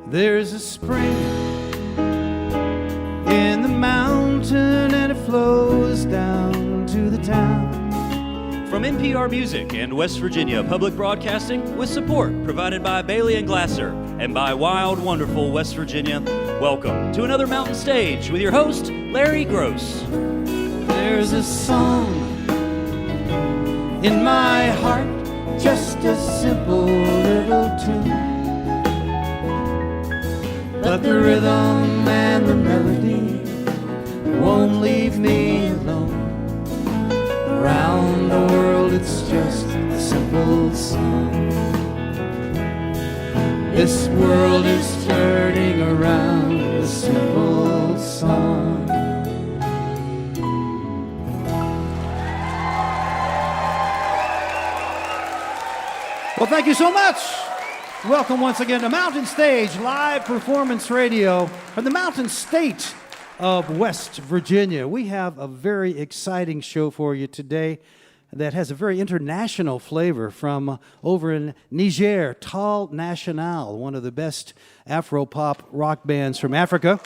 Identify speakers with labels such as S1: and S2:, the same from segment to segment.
S1: There's a spring in the mountain and it flows down to the town.
S2: From NPR Music and West Virginia Public Broadcasting, with support provided by Bailey & Glasser and by Wild, Wonderful West Virginia, welcome to another Mountain Stage with your host, Larry Gross.
S1: There's a song in my heart, just a simple little tune, but the rhythm and the melody won't leave me alone. Around the world it's just a simple song. This world is turning around a simple song. Well, thank you so much. Welcome once again to Mountain Stage, live performance radio from the Mountain State of West Virginia. We have a very exciting show for you today that has a very international flavor from over in Niger. Tal National, one of the best Afro-pop rock bands from Africa,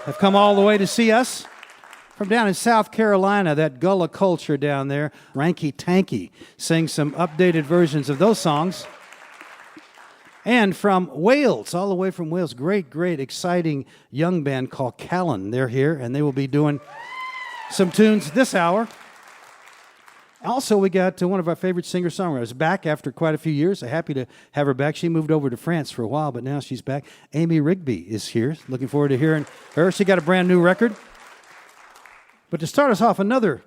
S1: have come all the way to see us. From down in South Carolina, that Gullah culture down there, Ranky Tanky sings some updated versions of those songs. And from Wales, all the way from Wales, great, exciting young band called Calan. They're here, and they will be doing some tunes this hour. Also, we got one of our favorite singer-songwriters back after quite a few years. Happy to have her back. She moved over to France for a while, but now she's back. Amy Rigby is here. Looking forward to hearing her. She got a brand new record. But to start us off, another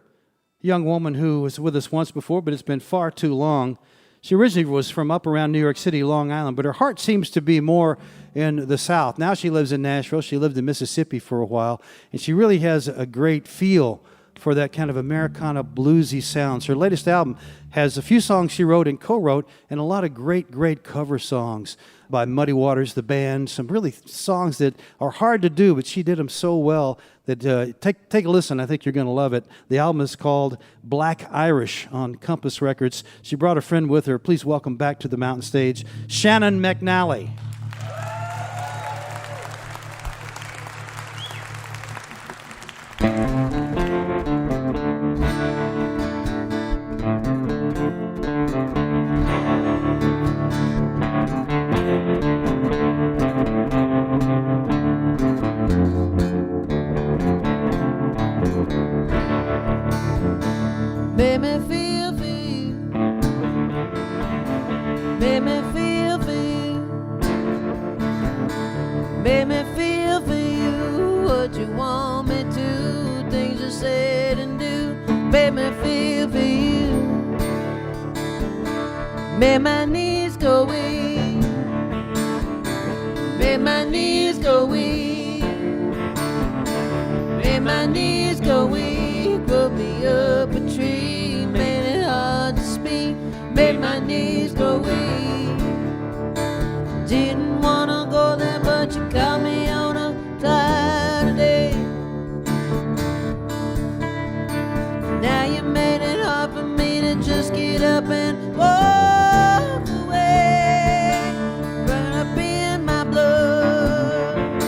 S1: young woman who was with us once before, but it's been far too long. She originally was from up around New York City, Long Island, but her heart seems to be more in the South. Now she lives in Nashville. She lived in Mississippi for a while, and she really has a great feel for that kind of Americana bluesy sounds. Her latest album has a few songs she wrote and co-wrote, and a lot of great cover songs by Muddy Waters, the band, some really songs that are hard to do, but she did them so well that take a listen. I think you're going to love it. The album is called Black Irish on Compass Records. She brought a friend with her. Please welcome back to the Mountain Stage, Shannon McNally.
S3: Make me feel for you. Make me feel for you. Make me feel for you. What you want me to, things you said and do. Make me feel for you. Make my knees go weak. Make my knees go weak. Make my knees go weak. Put me up a tree, made it hard to speak, made my knees go weak. Didn't wanna go there, but you caught me on a fly today. Now you made it hard for me to just get up and walk away. Burn up in my blood,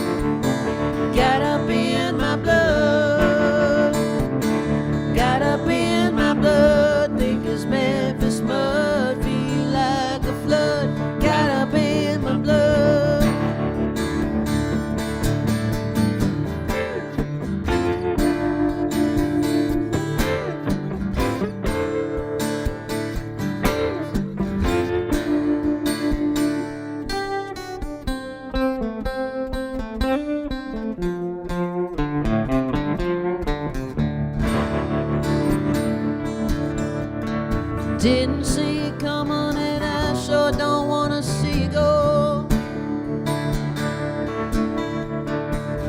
S3: got up in my blood. Got up in my blood, think it's Memphis mud, feel like a flood. Got up in my blood. Didn't see it coming and I sure don't wanna see you go.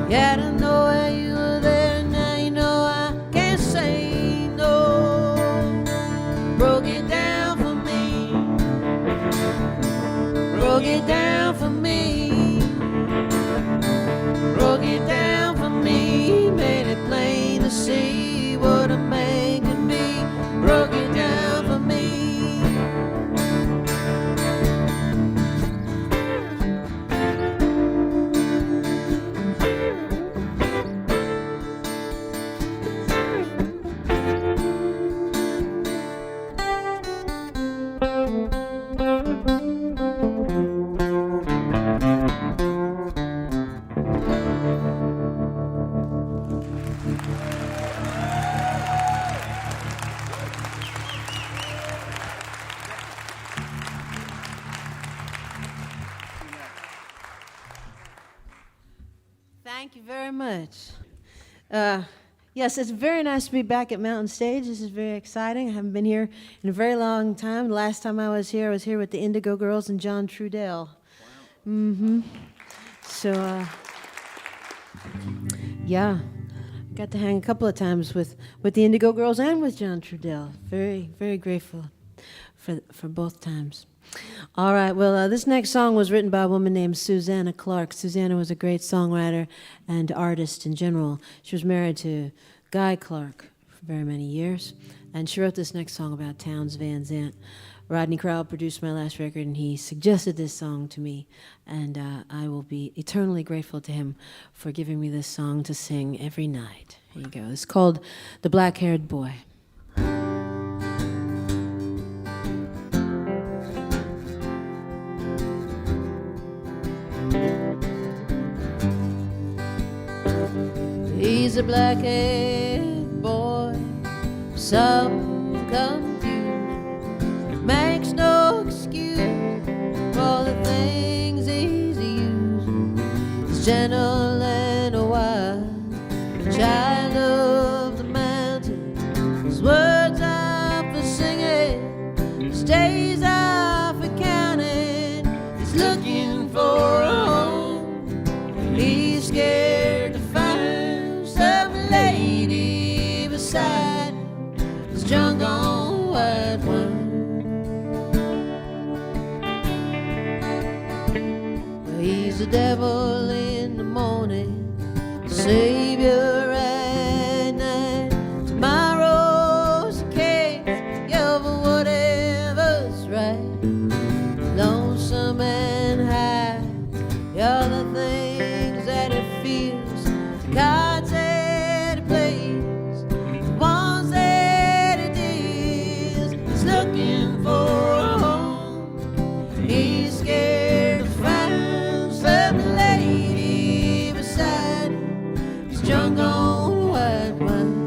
S3: Gotta know why you were there, now you know I can't say no. Broke it down for me. Broke it down for me. Broke it down for me. Made it plain to see what a man can be. Broke it down for me. Thank you very much. Yes, it's very nice to be back at Mountain Stage. This is very exciting. I haven't been here in a very long time. The last time I was here with the Indigo Girls and John Trudell. Wow. Mm-hmm. So, yeah, got to hang a couple of times with the Indigo Girls and with John Trudell. Very, very grateful for both times. All right, well, this next song was written by a woman named Susanna Clark. Susanna was a great songwriter and artist in general. She was married to Guy Clark for very many years, and she wrote this next song about Townes Van Zandt. Rodney Crowell produced my last record, and he suggested this song to me, and I will be eternally grateful to him for giving me this song to sing every night. Here you go. It's called The Black-Haired Boy. He's a black-haired boy, some confused, makes no excuse for the things he's used. He's gentle and a wild, a child of the mountain. His words are for singing, his days are for counting. He's looking for a home, he's scared to find some lady beside his drunk on white wine. He's the devil in the morning, savior at night. Tomorrow's a case of whatever's right. Lonesome and high, you're the things that it feels. Cards that it plays, the ones that it deals. He's looking for a home, he's scared to find some lady beside him. He's drunk on white wine.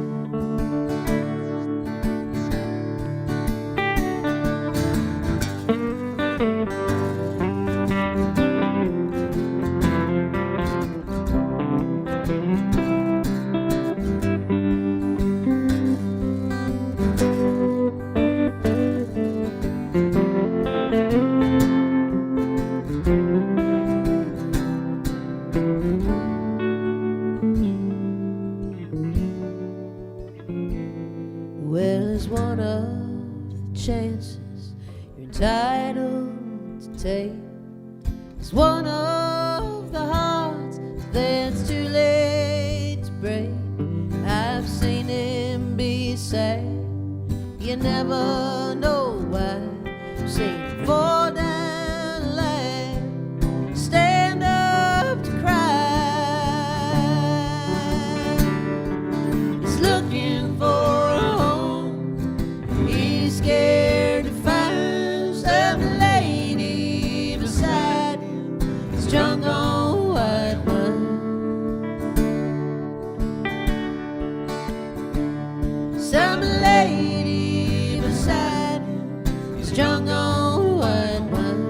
S3: Well, it's one of the chances you're entitled to take. It's one of the hearts that's too late to break. I've seen him be sad, you never know why. Seen him fall down the line, stand up to cry. He's looking for a home, he's scared to find some lady beside him. He's drunk on white wine. Some lady beside him. He's drunk on white wine.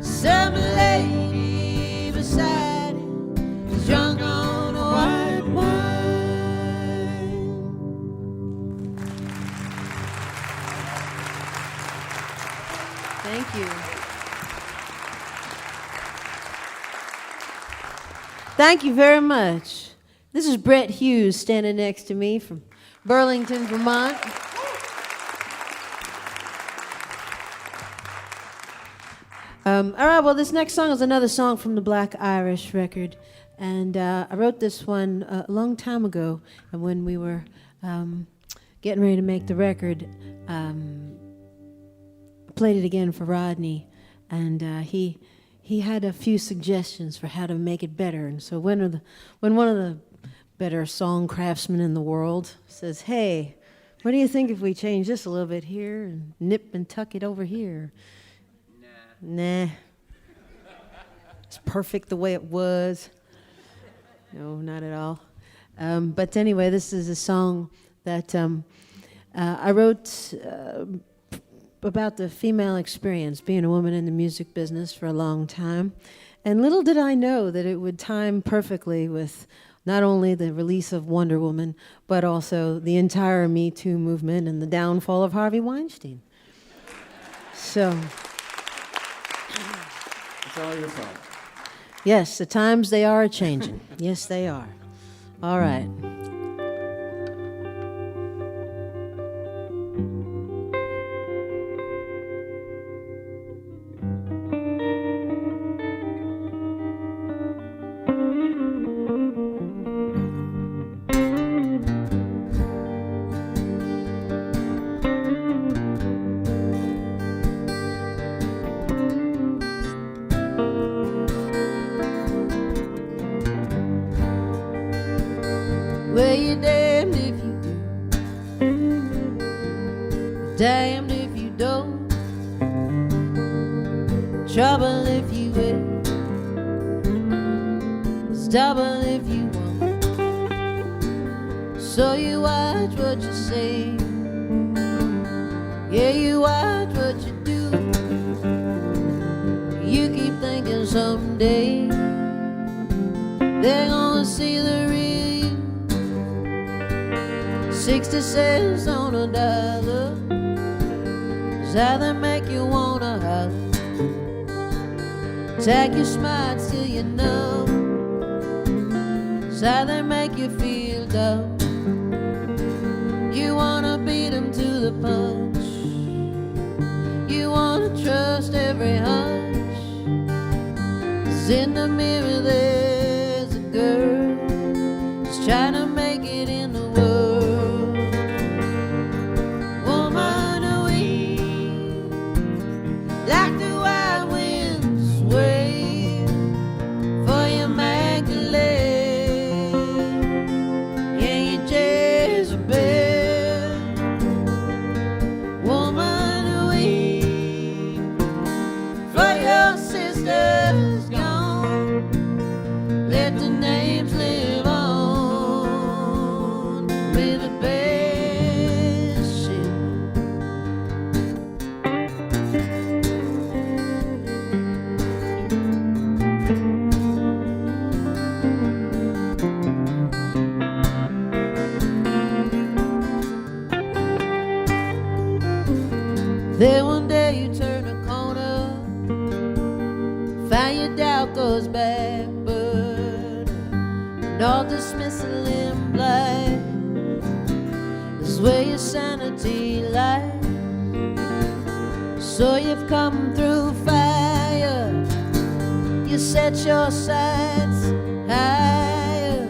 S3: Some lady beside him. He's drunk on white wine. Thank you. Thank you very much. This is Brett Hughes standing next to me from Burlington, Vermont. All right, well, this next song is another song from the Black Irish record. And I wrote this one a long time ago. And when we were getting ready to make the record, I played it again for Rodney. And he had a few suggestions for how to make it better. And so when one of the better song craftsmen in the world says, hey, what do you think if we change this a little bit here and nip and tuck it over here? Nah. It's perfect the way it was. No, not at all. But anyway, this is a song that I wrote about the female experience, being a woman in the music business for a long time. And little did I know that it would time perfectly with not only the release of Wonder Woman, but also the entire Me Too movement and the downfall of Harvey Weinstein. So,
S1: It's all your fault.
S3: yes, the times they are changing. Yes, they are. All right. Well, you're damned if you do, damned if you don't. Trouble if you will, it's double if you won't. So you watch what you say, yeah, you watch what you do. You keep thinking someday they're gonna see the real 60 cents on a dollar is how they make you wanna holler. Take your smarts till you know is how they make you feel dumb. You wanna beat them to the punch, you wanna trust every hunch. 'Cause in the mirror there's a girl who's trying to make it in the world. Like the wild winds wave for your Magdalene, yeah, you Jezebel. Woman, weep for your sisters gone. Let the names live on with the best ship. Then one day you turn a corner, find your doubt goes backward, and all dismissal implied is where your sanity lies. So you've come through fire, you set your sights higher,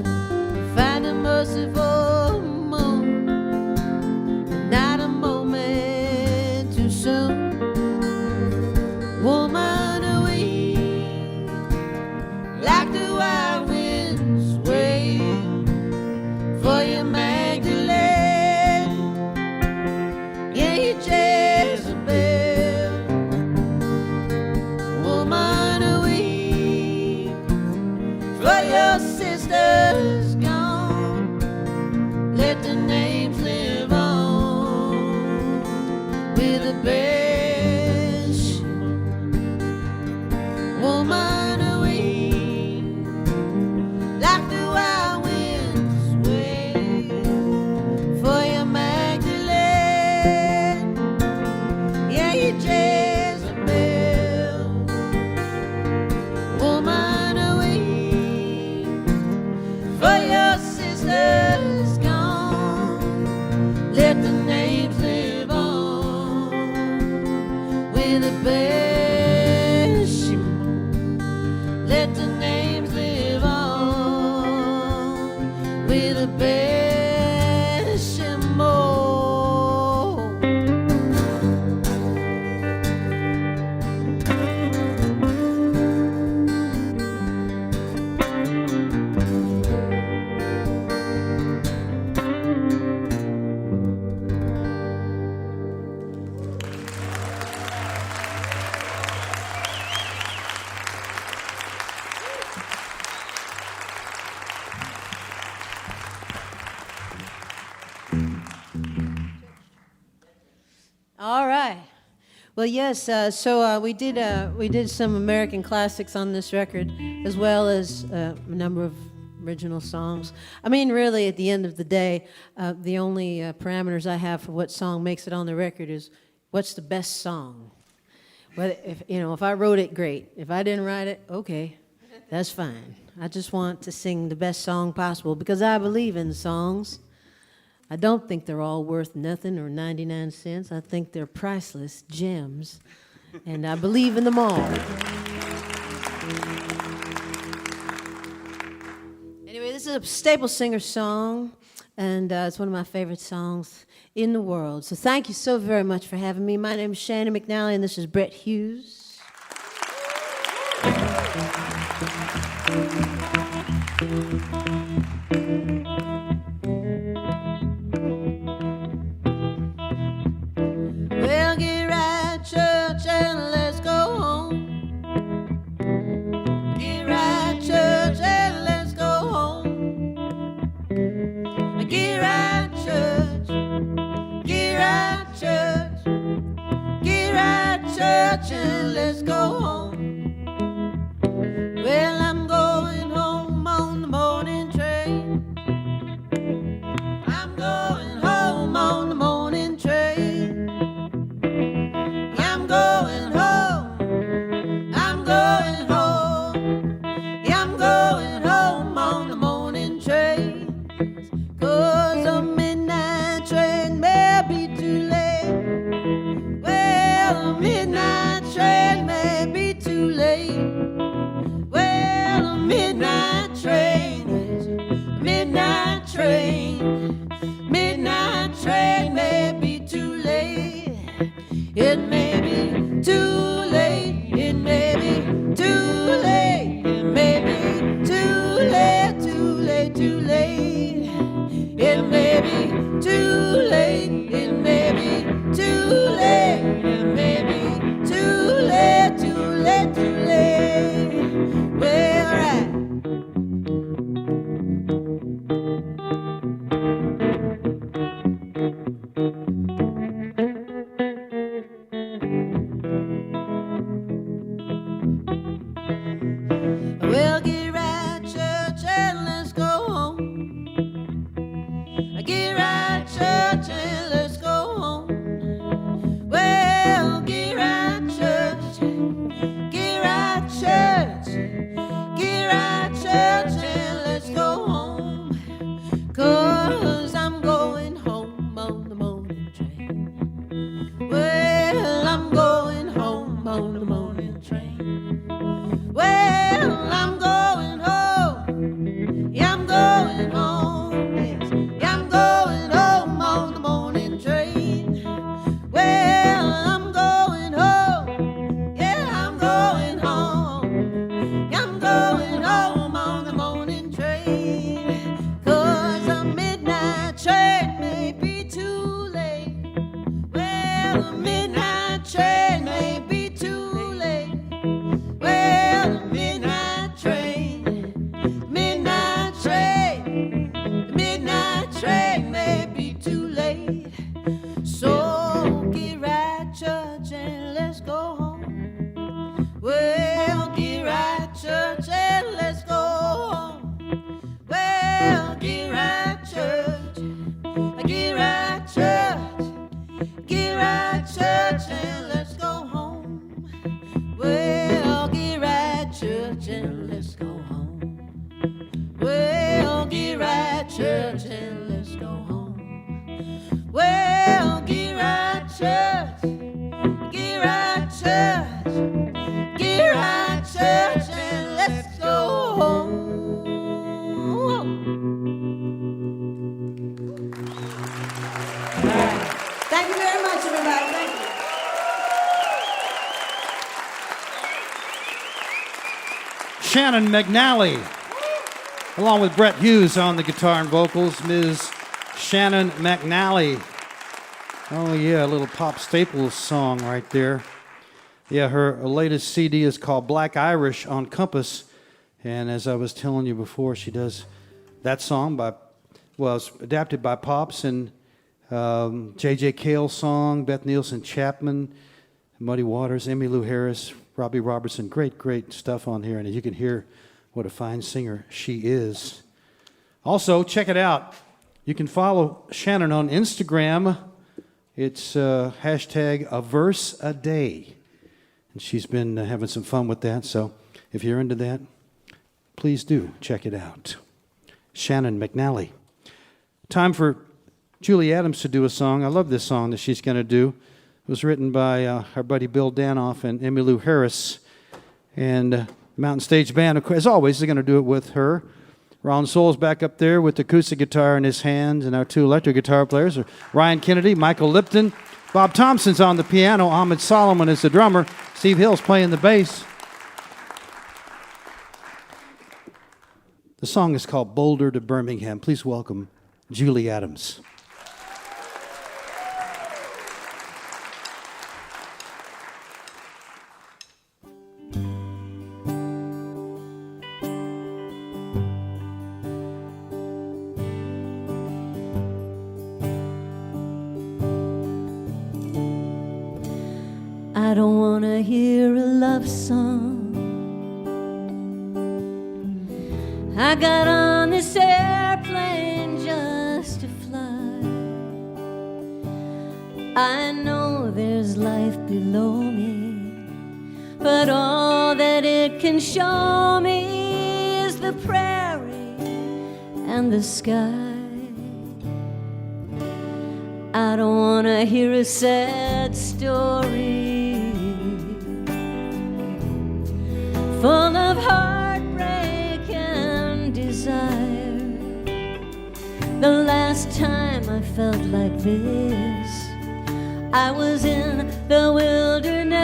S3: find a merciful moment, not a moment too soon. Woman, weep like the wild winds wave for your Magdalene, yeah, you Jezebel. Woman, weep for your sisters gone. Let the names live on with the best. Woman, weep like the wild winds wave for your Magdalene, yeah, you Jezebel. Woman, weep for your sisters gone. Let the names live on with the best. Let the names live on with the best and more. Well, yes. We did some American classics on this record, as well as a number of original songs. I mean, really, at the end of the day, the only parameters I have for what song makes it on the record is what's the best song. But if I wrote it, great. If I didn't write it, okay, that's fine. I just want to sing the best song possible because I believe in songs. I don't think they're all worth nothing or 99 cents. I think they're priceless gems, and I believe in them all. Anyway, this is a Staple Singer song, and it's one of my favorite songs in the world. So thank you so very much for having me. My name is Shannon McNally, and this is Brett Hughes. Well, get right, church, and let's go home. Get right, church, and let's go home. Get right, church. Get right, church. Get right, church, and let's go home. Well, I'm going home on the morning train. I'm going home on the morning train. I'm going home. I'm going home. Yeah, I'm going home on the morning train. 'Cause a midnight train may be too late. Well, a midnight train may be too late. Well, a midnight train is a midnight train. Midnight train may be too late. It may be too late. It may be too late. It may be too late, too late, too late. It may be too late. It may be too late. It may be too late, too late, too late. Well, right. Well, get right, church, and let's go home. Get right, church, and let's go home. Well, get right, church. Get right, church. Get right, church, and let's go home. 'Cause I'm going home on the morning train. Well, I'm going home on the morning train. Well, I'm going home. Yeah, I'm going home. Yes. Yeah, I'm going home on the morning train. Well, I'm going home. Yeah, I'm going home. Yeah, I'm going home on the morning train. 'Cause a midnight train may be too late. Well, a midnight train may be too late. Well, the midnight train, midnight train, the midnight train may be too late. So get right, church, and let's go home. Well, get right, church, and let's go home. Well, get right, church, get right, church, get right, church, and let's go home. Well, get right, church, and let's go home. Well, get right, church, and let's go home. Well, get right, church, get right, church, get right, church, and let's go home. Thank you very much, everybody. Thank you.
S1: Shannon McNally, along with Brett Hughes on the guitar and vocals, Ms. Shannon McNally. Oh yeah, a little Pop Staples song right there. Yeah, her latest CD is called Black Irish on Compass, and as I was telling you before, she does that song it's adapted by Pops and J.J. Cale song, Beth Nielsen Chapman, Muddy Waters, Emmylou Harris, Robbie Robertson. Great, great stuff on here. And you can hear what a fine singer she is. Also, check it out. You can follow Shannon on Instagram. It's hashtag a verse a day. And she's been having some fun with that. So if you're into that, please do check it out. Shannon McNally. Time for Julie Adams to do a song. I love this song that she's going to do. It was written by our buddy Bill Danoff and Emmylou Harris. And Mountain Stage Band, as always, they're going to do it with her. Ron Soule's back up there with the acoustic guitar in his hands, and our two electric guitar players are Ryan Kennedy, Michael Lipton. Bob Thompson's on the piano. Ahmed Solomon is the drummer. Steve Hill's playing the bass. The song is called Boulder to Birmingham. Please welcome Julie Adams.
S3: I don't wanna hear a love song. I got on this airplane just to fly. I know there's life below me, but all that it can show me is the prairie and the sky. I don't wanna hear a sad story full of heartbreak and desire. The last time I felt like this, I was in the wilderness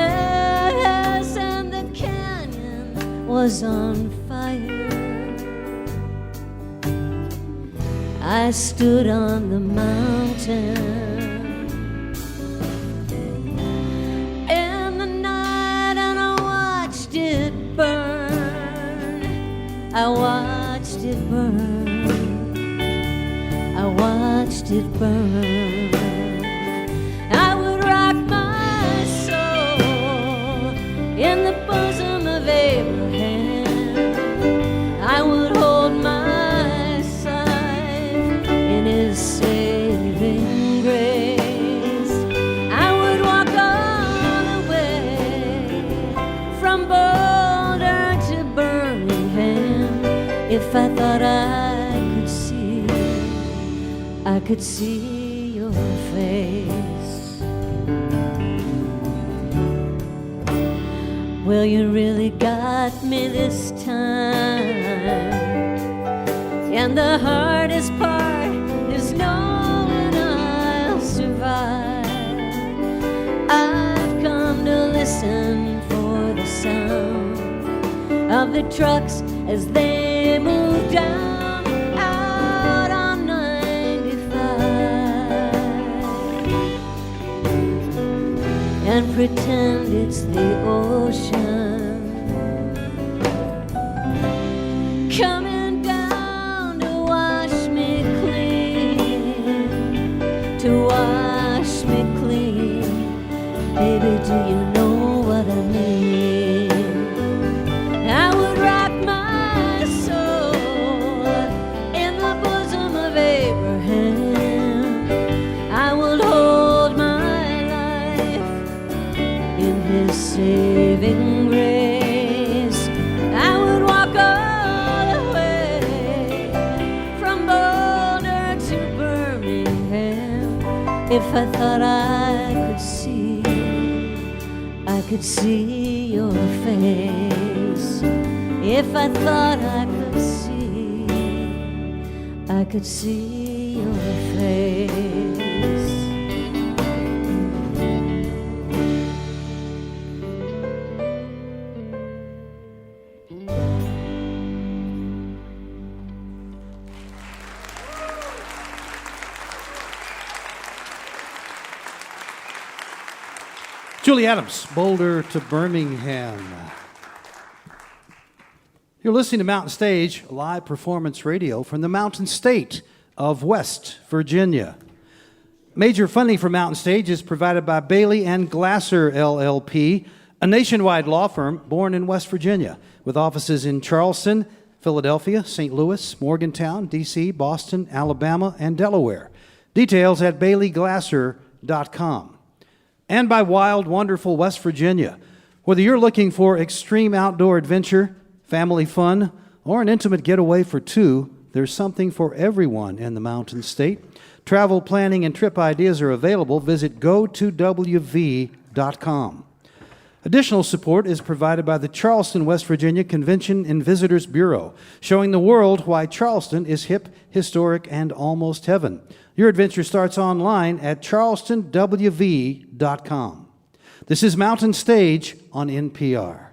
S3: and the canyon was on fire. I stood on the mountain I watched it burn. I watched it burn. I would rock my soul in the bosom of Abraham. I would hold my side in his saving grace. I would walk all the way from Boulder to Birmingham. If I thought I could see your face. Well, you really got me this time. And the hardest part is knowing I'll survive. I've come to listen for the sound of the trucks as they move down out on 95 and pretend it's the ocean coming down to wash me clean, to wash me clean. Baby, do you know what I mean? I would rock my soul in the bosom of Abraham. I would hold my life in his saving grace. I would walk all the way from Boulder to Birmingham. If I thought I could see your face. If I thought I could see your face.
S1: Julie Adams, Boulder to Birmingham. You're listening to Mountain Stage, live performance radio from the Mountain State of West Virginia. Major funding for Mountain Stage is provided by Bailey and Glasser LLP, a nationwide law firm born in West Virginia, with offices in Charleston, Philadelphia, St. Louis, Morgantown, D.C., Boston, Alabama, and Delaware. Details at baileyglasser.com. And by Wild, Wonderful West Virginia. Whether you're looking for extreme outdoor adventure, family fun, or an intimate getaway for two, there's something for everyone in the Mountain State. Travel planning and trip ideas are available. Visit go2wv.com. Additional support is provided by the Charleston, West Virginia Convention and Visitors Bureau, showing the world why Charleston is hip, historic, and almost heaven. Your adventure starts online at charlestonwv.com. This is Mountain Stage on NPR.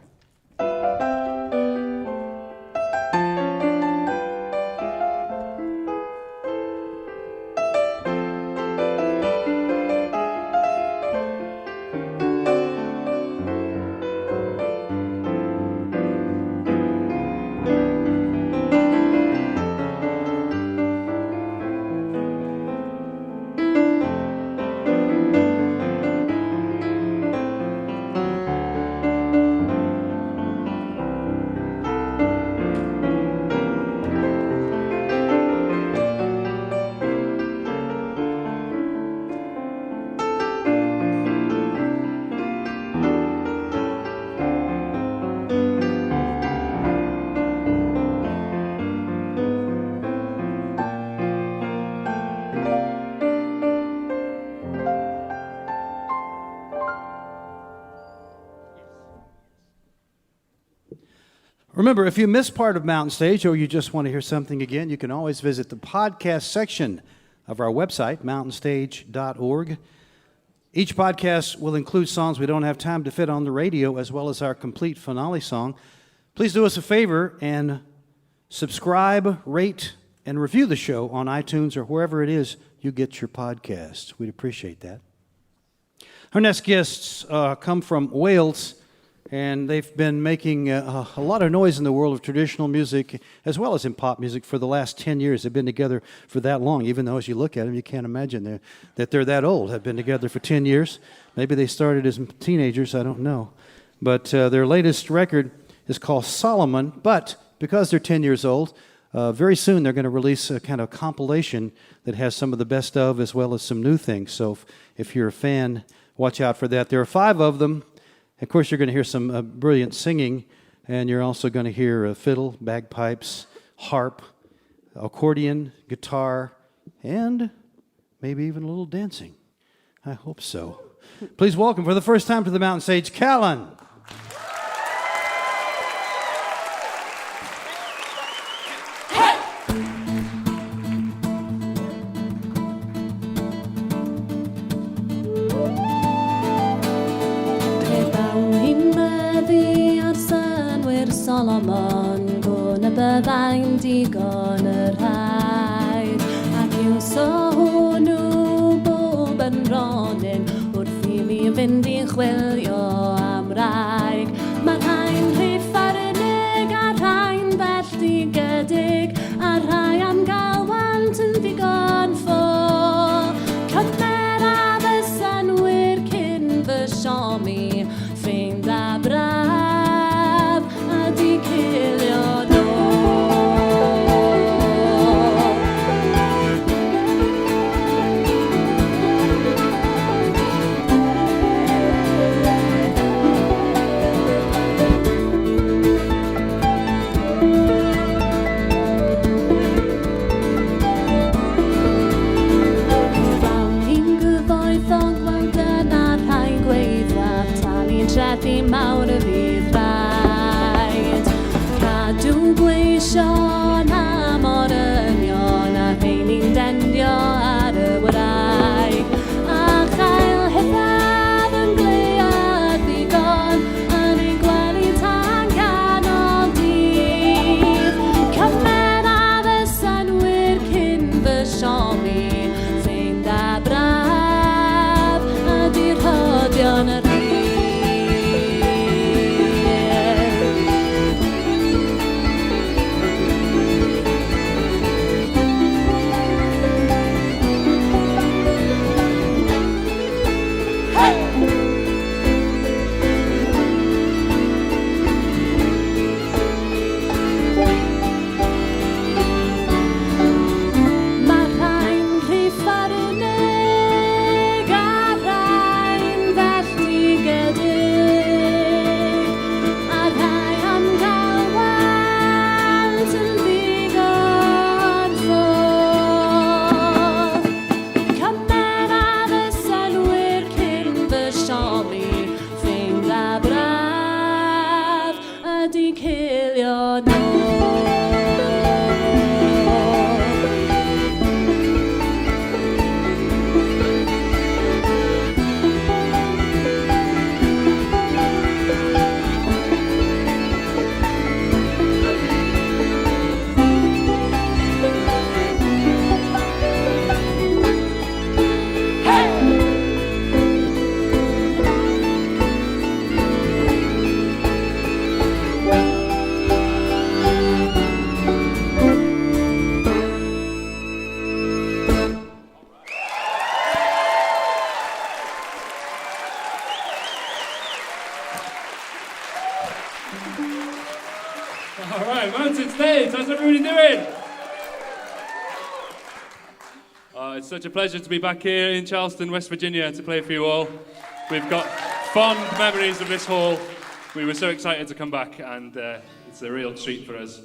S1: Remember, if you miss part of Mountain Stage or you just want to hear something again, you can always visit the podcast section of our website, mountainstage.org. Each podcast will include songs we don't have time to fit on the radio, as well as our complete finale song. Please do us a favor and subscribe, rate, and review the show on iTunes or wherever it is you get your podcasts. We'd appreciate that. Our next guests come from Wales, and they've been making a lot of noise in the world of traditional music as well as in pop music for the last 10 years. They've been together for that long, even though as you look at them, you can't imagine that they're that old, have been together for 10 years. Maybe they started as teenagers, I don't know. But their latest record is called Solomon, but because they're 10 years old, very soon they're going to release a kind of compilation that has some of the best of as well as some new things. So if you're a fan, watch out for that. There are 5 of them. Of course, you're going to hear some brilliant singing, and you're also going to hear fiddle, bagpipes, harp, accordion, guitar, and maybe even a little dancing. I hope so. Please welcome for the first time to the Mountain Stage, Calan.
S4: Solomon, gwn y byddai'n digon yr rhaid, ac yw so hwnnw bob yn ronin, wrth i mi fynd i chwilio am raig. Mae rhain rhif ffarnig a rhain belldigedig, a rhai am gael want yn ddigon ffôl. Cymer a fysanwyr cyn fy siomi, ffeind a braf. Trethi mawr y fydd rhaid. Cadw gweision a morynion a heini'n dendio ar y wraig. A chael hethaf yn gleiad ddigon yn ei gwely tan ganol dydd. Cymer a fysanwyr cyn fy siomi, ffeind a braf a di'r hodion yr
S5: All right, Mountain Stage, how's everybody doing? It's such a pleasure to be back here in Charleston, West Virginia, to play for you all. We've got fond memories of this hall. We were so excited to come back, and it's a real treat for us.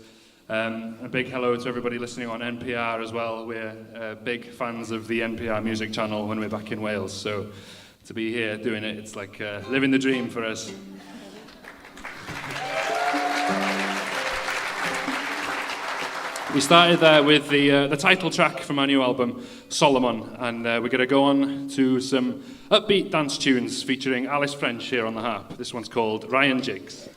S5: A big hello to everybody listening on NPR as well. We're big fans of the NPR music channel when we're back in Wales, so to be here doing it, it's like living the dream for us. We started there with the title track from our new album, Solomon, and we're going to go on to some upbeat dance tunes featuring Alice French here on the harp. This one's called Ryan Jigs.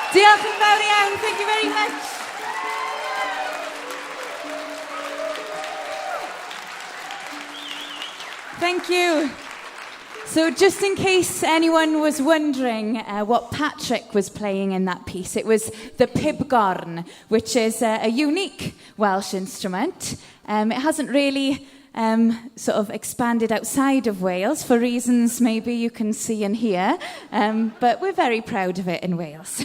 S6: Diolch yn fawr iawn. Thank you very much. Thank you. So just in case anyone was wondering what Patrick was playing in that piece, it was the pibgorn, which is a unique Welsh instrument. It hasn't really sort of expanded outside of Wales for reasons maybe you can see and hear, but we're very proud of it in Wales.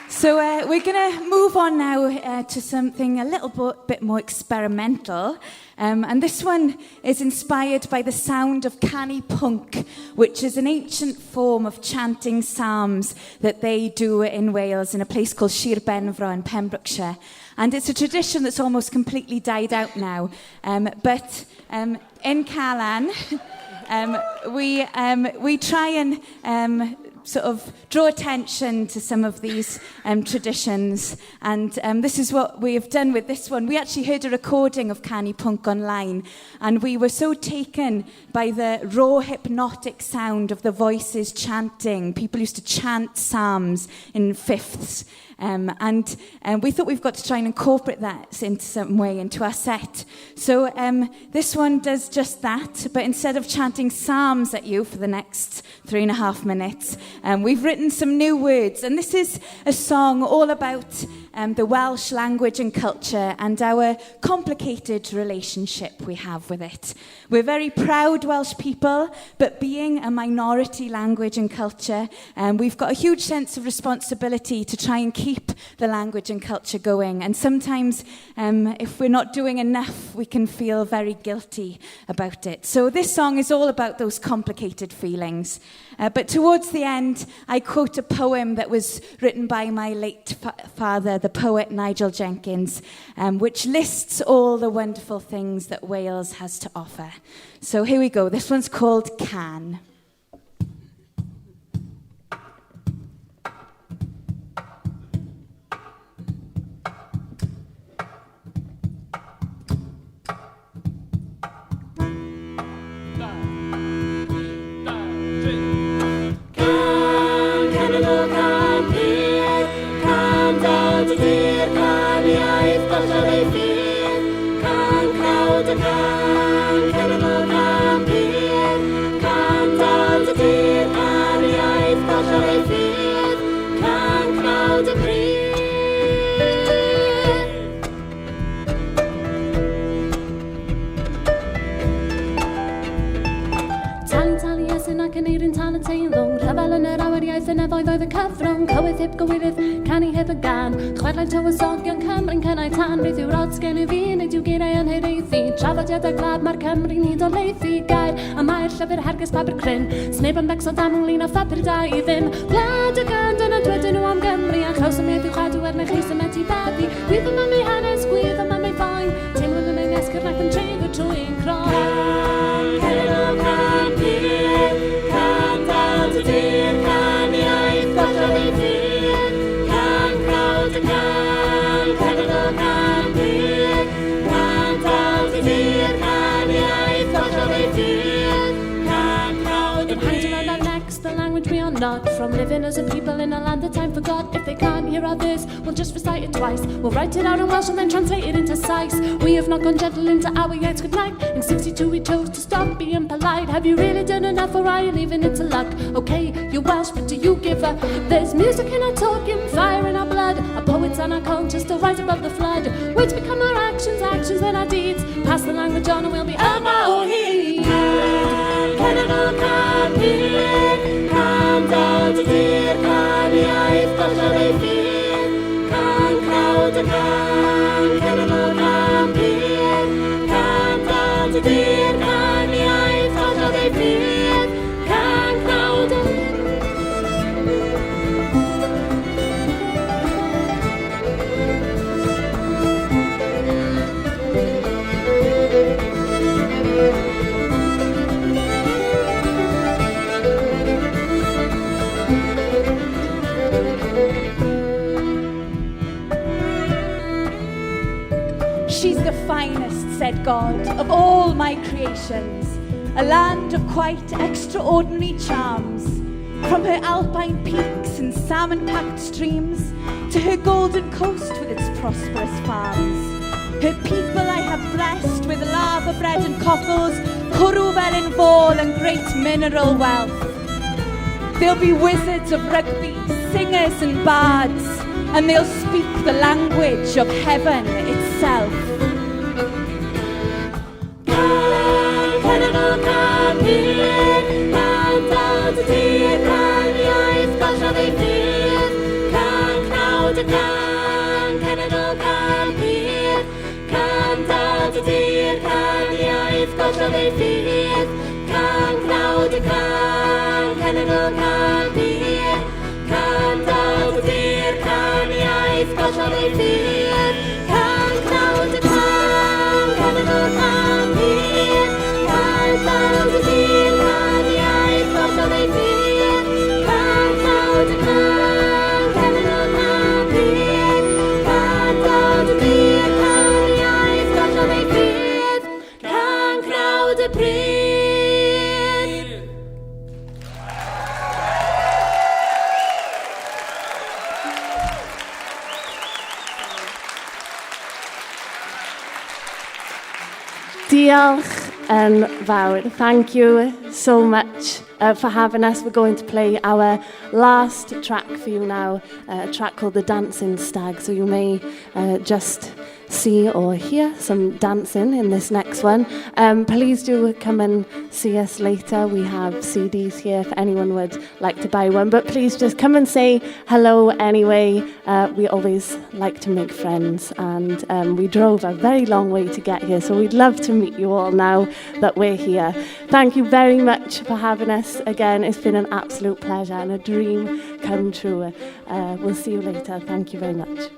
S6: So we're going to move on now to something a little bit more experimental. And this one is inspired by the sound of canny punk, which is an ancient form of chanting psalms that they do in Wales in a place called Shir Benfro in Pembrokeshire. And it's a tradition that's almost completely died out now. But in Calan, we try and sort of draw attention to some of these traditions. And this is what we have done with this one. We actually heard a recording of Canny Punk online, and we were so taken by the raw hypnotic sound of the voices chanting. People used to chant psalms in fifths. And we thought we've got to try and incorporate that in some way into our set. So this one does just that, but instead of chanting psalms at you for the next 3.5 minutes, we've written some new words. And this is a song all about the Welsh language and culture and our complicated relationship we have with it. We're very proud Welsh people, but being a minority language and culture, we've got a huge sense of responsibility to try and keep the language and culture going. And sometimes, if we're not doing enough, we can feel very guilty about it. So this song is all about those complicated feelings. But towards the end, I quote a poem that was written by my late father, the poet Nigel Jenkins, which lists all the wonderful things that Wales has to offer. So here we go. This one's called Can.
S4: Nefoedd oedd y cyfrwng, cywydd hip gywirydd, canu heb y gan. Chwedlau tywysogion Cymru'n cynnau tan, beth yw'r odds gen i fi, nid yw geiriau yn heireithi. Traddodiadau glad mae'r Cymru nid o leithi gair, a mae'r llyfr hergys papur cryn. Sneb yn becso dam ynglyn â phapur da i ddim. Gwlad y gan dyna dwedyn nhw am Gymru, a chaws am edrych chadw er neu chys yn etu beddi. Gwydd yma mei hanes, gwydd yma mei ffain, teimlwn yn ein esgyr nac yn tref y trwy'n croen. Not from living as a people in a land that time forgot. If they can't hear others, we'll just recite it twice. We'll write it out in Welsh and then translate it into Sais. We have not gone gentle into our yates goodnight. In 62 we chose to stop being polite. Have you really done enough or are you leaving it to luck? Okay, you're Welsh, but do you give a... There's music in our talking, fire in our blood. Our poets and our culture still rise above the flood. Words become our actions, actions then our deeds. Pass the language on and we'll be yma o hyd. Cenedl Caerdydd, can dal dy dir, can iaith golled ei ffydd. Can crawd y can, cenedl Caerdydd, can dal dy dir, can iaith golled ei ffydd. Can crawd y... She's the finest, said God, of all my creations.
S6: a land of quite extraordinary charms. From her alpine peaks and salmon-packed streams to her golden coast with its prosperous farms. Her people I have blessed with lava bread and cockles, cwrw fel yn fôl and great mineral wealth. They'll be wizards of rugby, singers and bards, and they'll speak the language of heaven itself.
S4: Diolch yn fawr. Thank you so much for having us. We're going to play our last track for you now, a track called The Dancing Stag. So you may just see or hear some dancing in this next one. Please do come and see us later. We have CDs here if anyone would like to buy one. But please just come and say hello anyway. We always like to make friends, and we drove a very long way to get here. So we'd love to meet you all now that we're here. Thank you very much for having us again. It's been an absolute pleasure and a dream come true. We'll see you later. Thank you very much.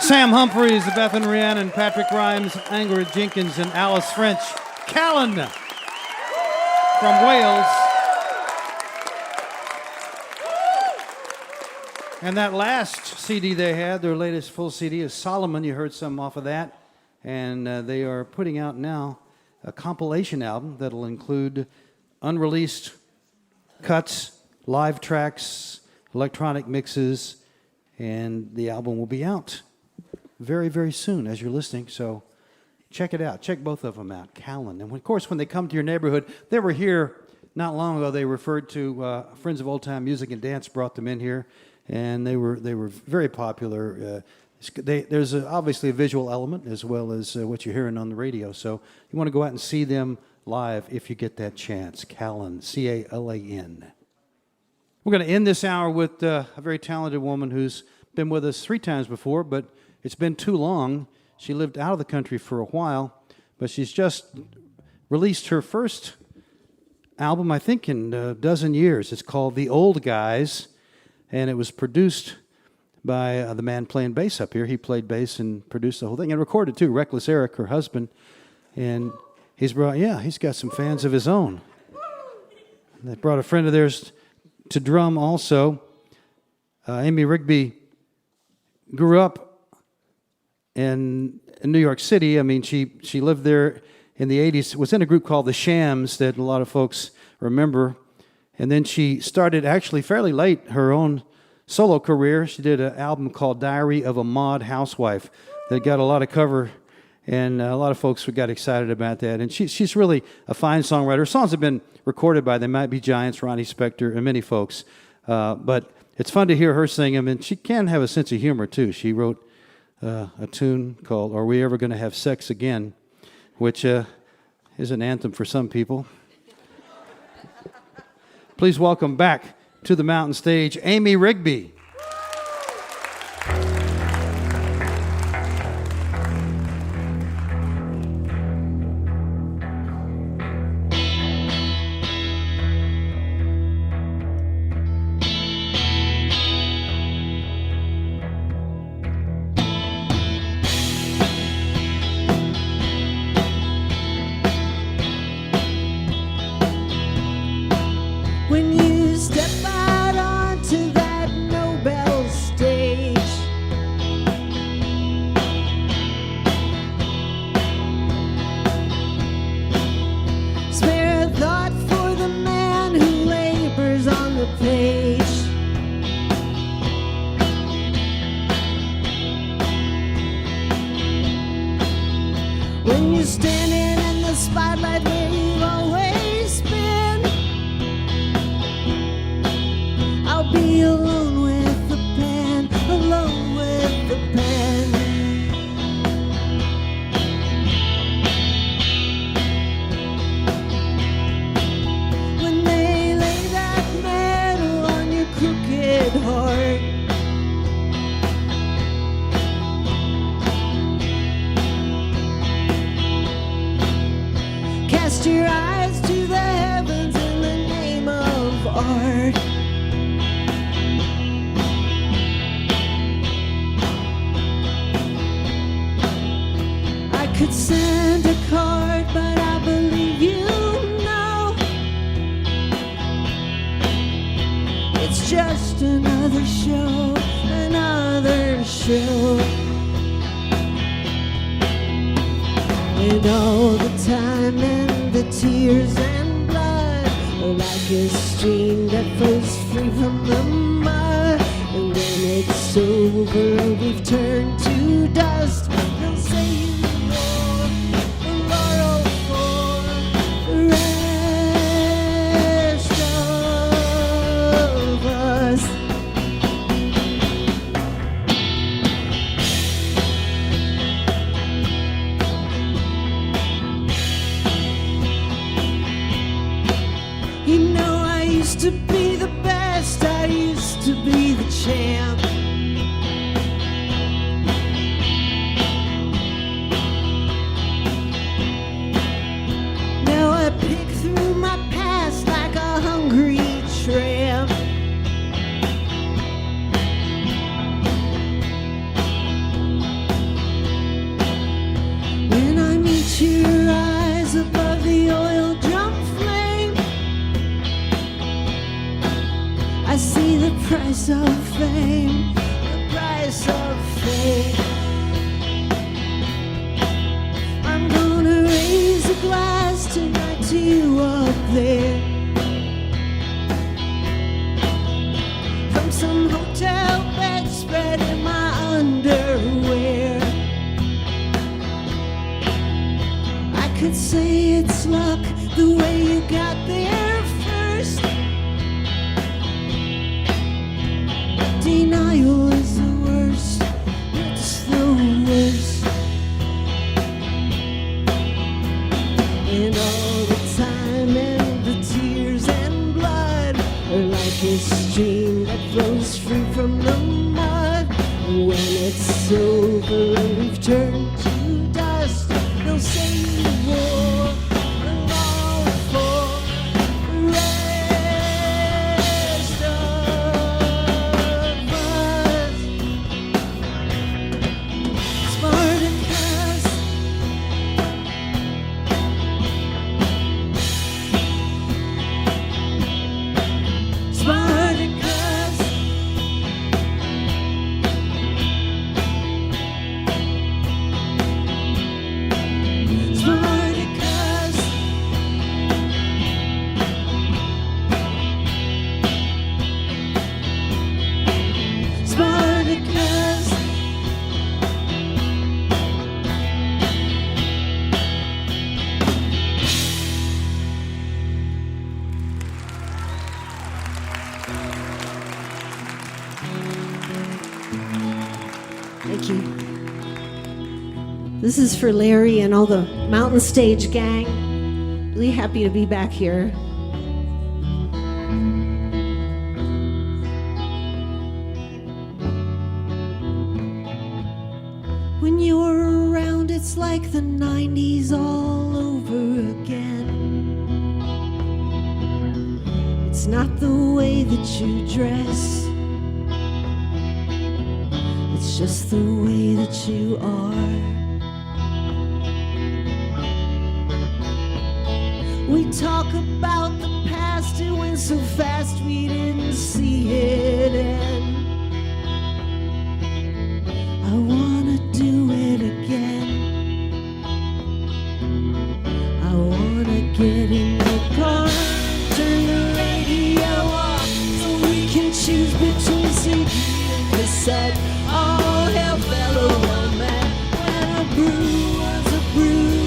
S1: Sam Humphreys, Bethan Rhiannon, Patrick Rhymes, Ingrid Jenkins, and Alice French. Calan from Wales. And that last CD they had, their latest full CD, is Solomon. You heard some off of that. And they are putting out now a compilation album that'll include unreleased cuts, live tracks, electronic mixes, and the album will be out very, very soon as you're listening. So check it out. Check both of them out, Calan. And of course, when they come to your neighborhood, they were here not long ago. They referred to Friends of Old Time Music and Dance brought them in here, and they were very popular. There's obviously a visual element as well as what you're hearing on the radio. So you want to go out and see them live if you get that chance. Calan, C-A-L-A-N. We're going to end this hour with a very talented woman who's been with us 3 times before, but it's been too long. She lived out of the country for a while, but she's just released her first album, I think, in a dozen years. It's called The Old Guys, and it was produced by the man playing bass up here. He played bass and produced the whole thing, and recorded too. Reckless Eric, her husband, and he's got some fans of his own. They brought a friend of theirs to drum also. Amy Rigby grew up in New York City. I mean, she lived there in the 80s. Was in a group called the Shams that a lot of folks remember. And then she started actually fairly late her own solo career. She did an album called Diary of a Mod Housewife that got a lot of cover, and a lot of folks got excited about that. And she's really a fine songwriter. Her songs have been recorded by They Might Be Giants, Ronnie Spector, and many folks. But it's fun to hear her sing them, and she can have a sense of humor, too. She wrote a tune called Are We Ever Gonna Have Sex Again, which is an anthem for some people. Please welcome back to the mountain stage, Amy Rigby.
S3: When you're standing in the spotlight where you've always been, I'll be alone with the pen, alone with the pen. When they lay that metal on your crooked heart, cast your eyes to the heavens in the name of art. I could send a card, but I believe you know it's just another show, another show. And all the time and the tears and blood are like a stream that flows free from the mud. And when it's over and we've turned to dust, they'll say you wore a laurel for the rest of us. You know I used to be the best, I used to be the champ. Now I pick through my past like a hungry tramp. When I meet your eyes above the oil drum flame, I see the price of fame, the price of fame. I'm gonna raise a glass tonight to you up there, from some hotel bedspread in my underwear. I could say it's luck the way you got there first. Denial is the worst, it's the worst. And all the time and the tears and blood are like a stream that flows free from the mud. When it's over and we've turned to dust, they'll say you wore a laurel for the rest of us. Spartacus, Spartacus, Spartacus. Spartacus. Thank you. This is for Larry and all the Mountain Stage gang. Really happy to be back here. When you're around, it's like the 90s all over again. It's not the way that you dress, it's just the way that you are. We talk about the past, it went so fast we didn't see it end. I wanna do it again. I wanna get in the car, turn the radio off, so we can choose between CD and cassette. All hell fell over man when a brew was a brew.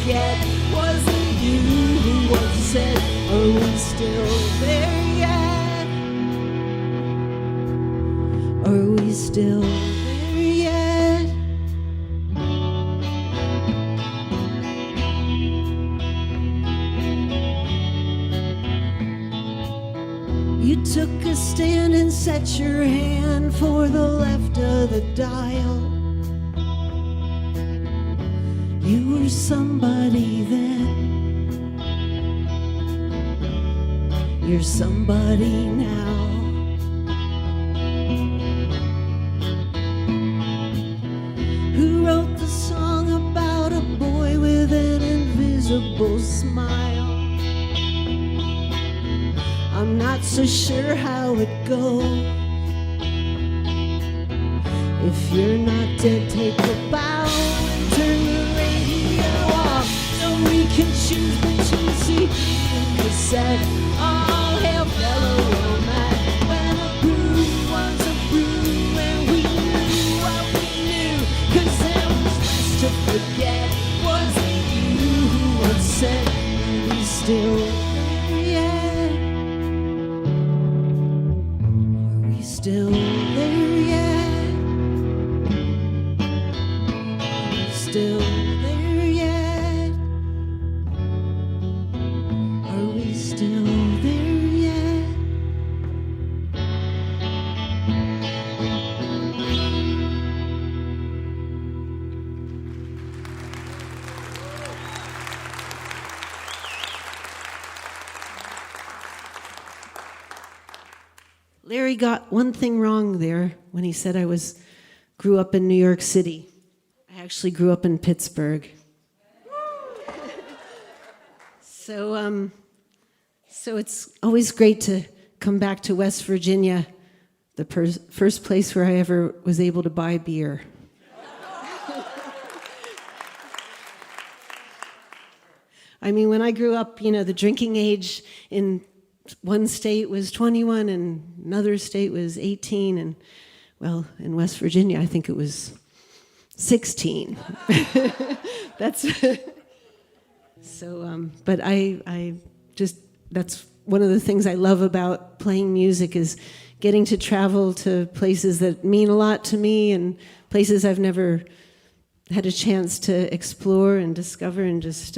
S3: forget. Wasn't you who once said, are we still there yet? Are we still there yet? You took a stand and set your hand for the left of the dial. You were somebody then. You're somebody now. Who wrote the song about a boy with an invisible smile? I'm not so sure how it goes. If you're not dead, take a bow and turn the radio off, so we can choose between CD and cassette. All hail fellow romance, when a brew was a brew and we knew what we knew, 'cause there was less to forget. Wasn't you who once said, are we still there yet? Are we still there yet? Are we still there yet? Are we still there yet? Larry got one thing wrong there when he said I grew up in New York City. I actually grew up in Pittsburgh. So it's always great to come back to West Virginia, the first place where I ever was able to buy beer. I mean, when I grew up, the drinking age in one state was 21 and another state was 18, and well, in West Virginia, I think it was 16. That's so. But I just, that's one of the things I love about playing music, is getting to travel to places that mean a lot to me and places I've never had a chance to explore and discover, and just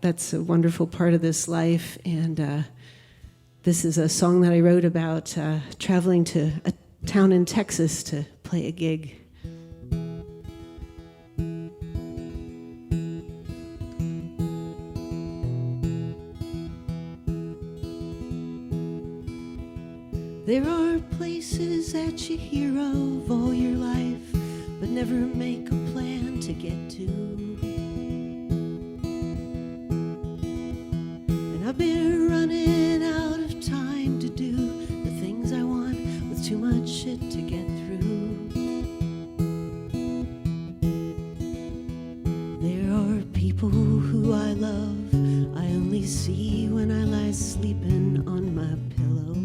S3: that's a wonderful part of this life. And this is a song that I wrote about traveling to a town in Texas to play a gig. There are places that you hear of all your life, but never make a plan to get to. And I've been running out of time to do the things I want with too much shit to get through. There are people who I love, I only see when I lie sleeping on my pillow.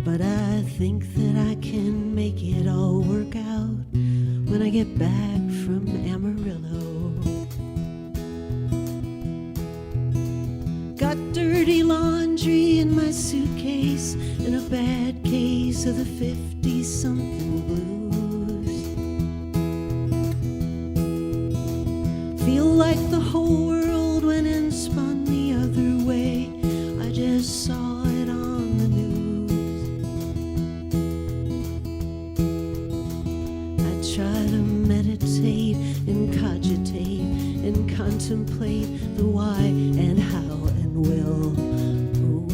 S3: But I think that I can make it all work out when I get back from Amarillo. Got dirty laundry in my suitcase and a bad case of the 50-something blues. Feel like the whole world went and spun the other way. I just saw it on the news. I try to meditate and cogitate and contemplate the why and how and will. Ooh.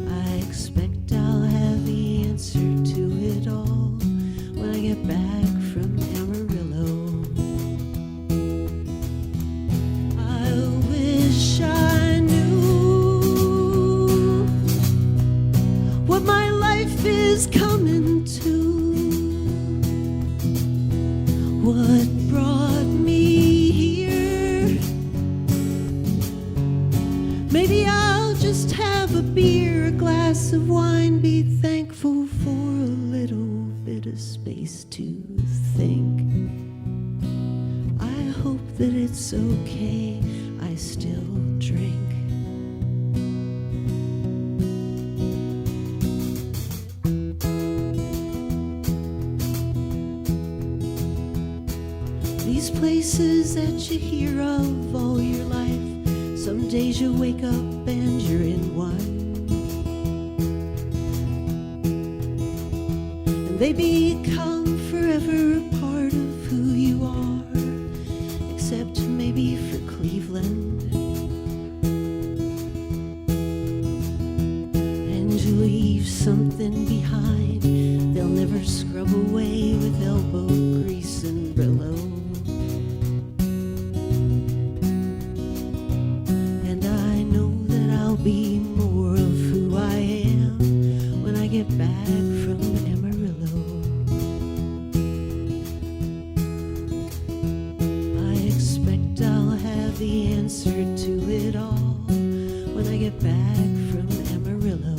S3: I expect I'll have the answer to it all when I get back from Amarillo. I wish I knew what my life is coming to. What brought me here? Maybe I'll just have a beer, a glass of wine, be thankful for a little space to think. I hope that it's okay, I still drink. These places that you hear of all your life, some days you wake up and you're in one. And they become forever a part of who you are, except maybe for Cleveland. And you leave something behind they'll never scrub away with elbow grease and Brillo. Be more of who I am when I get back from Amarillo. I expect I'll have the answer to it all when I get back from Amarillo.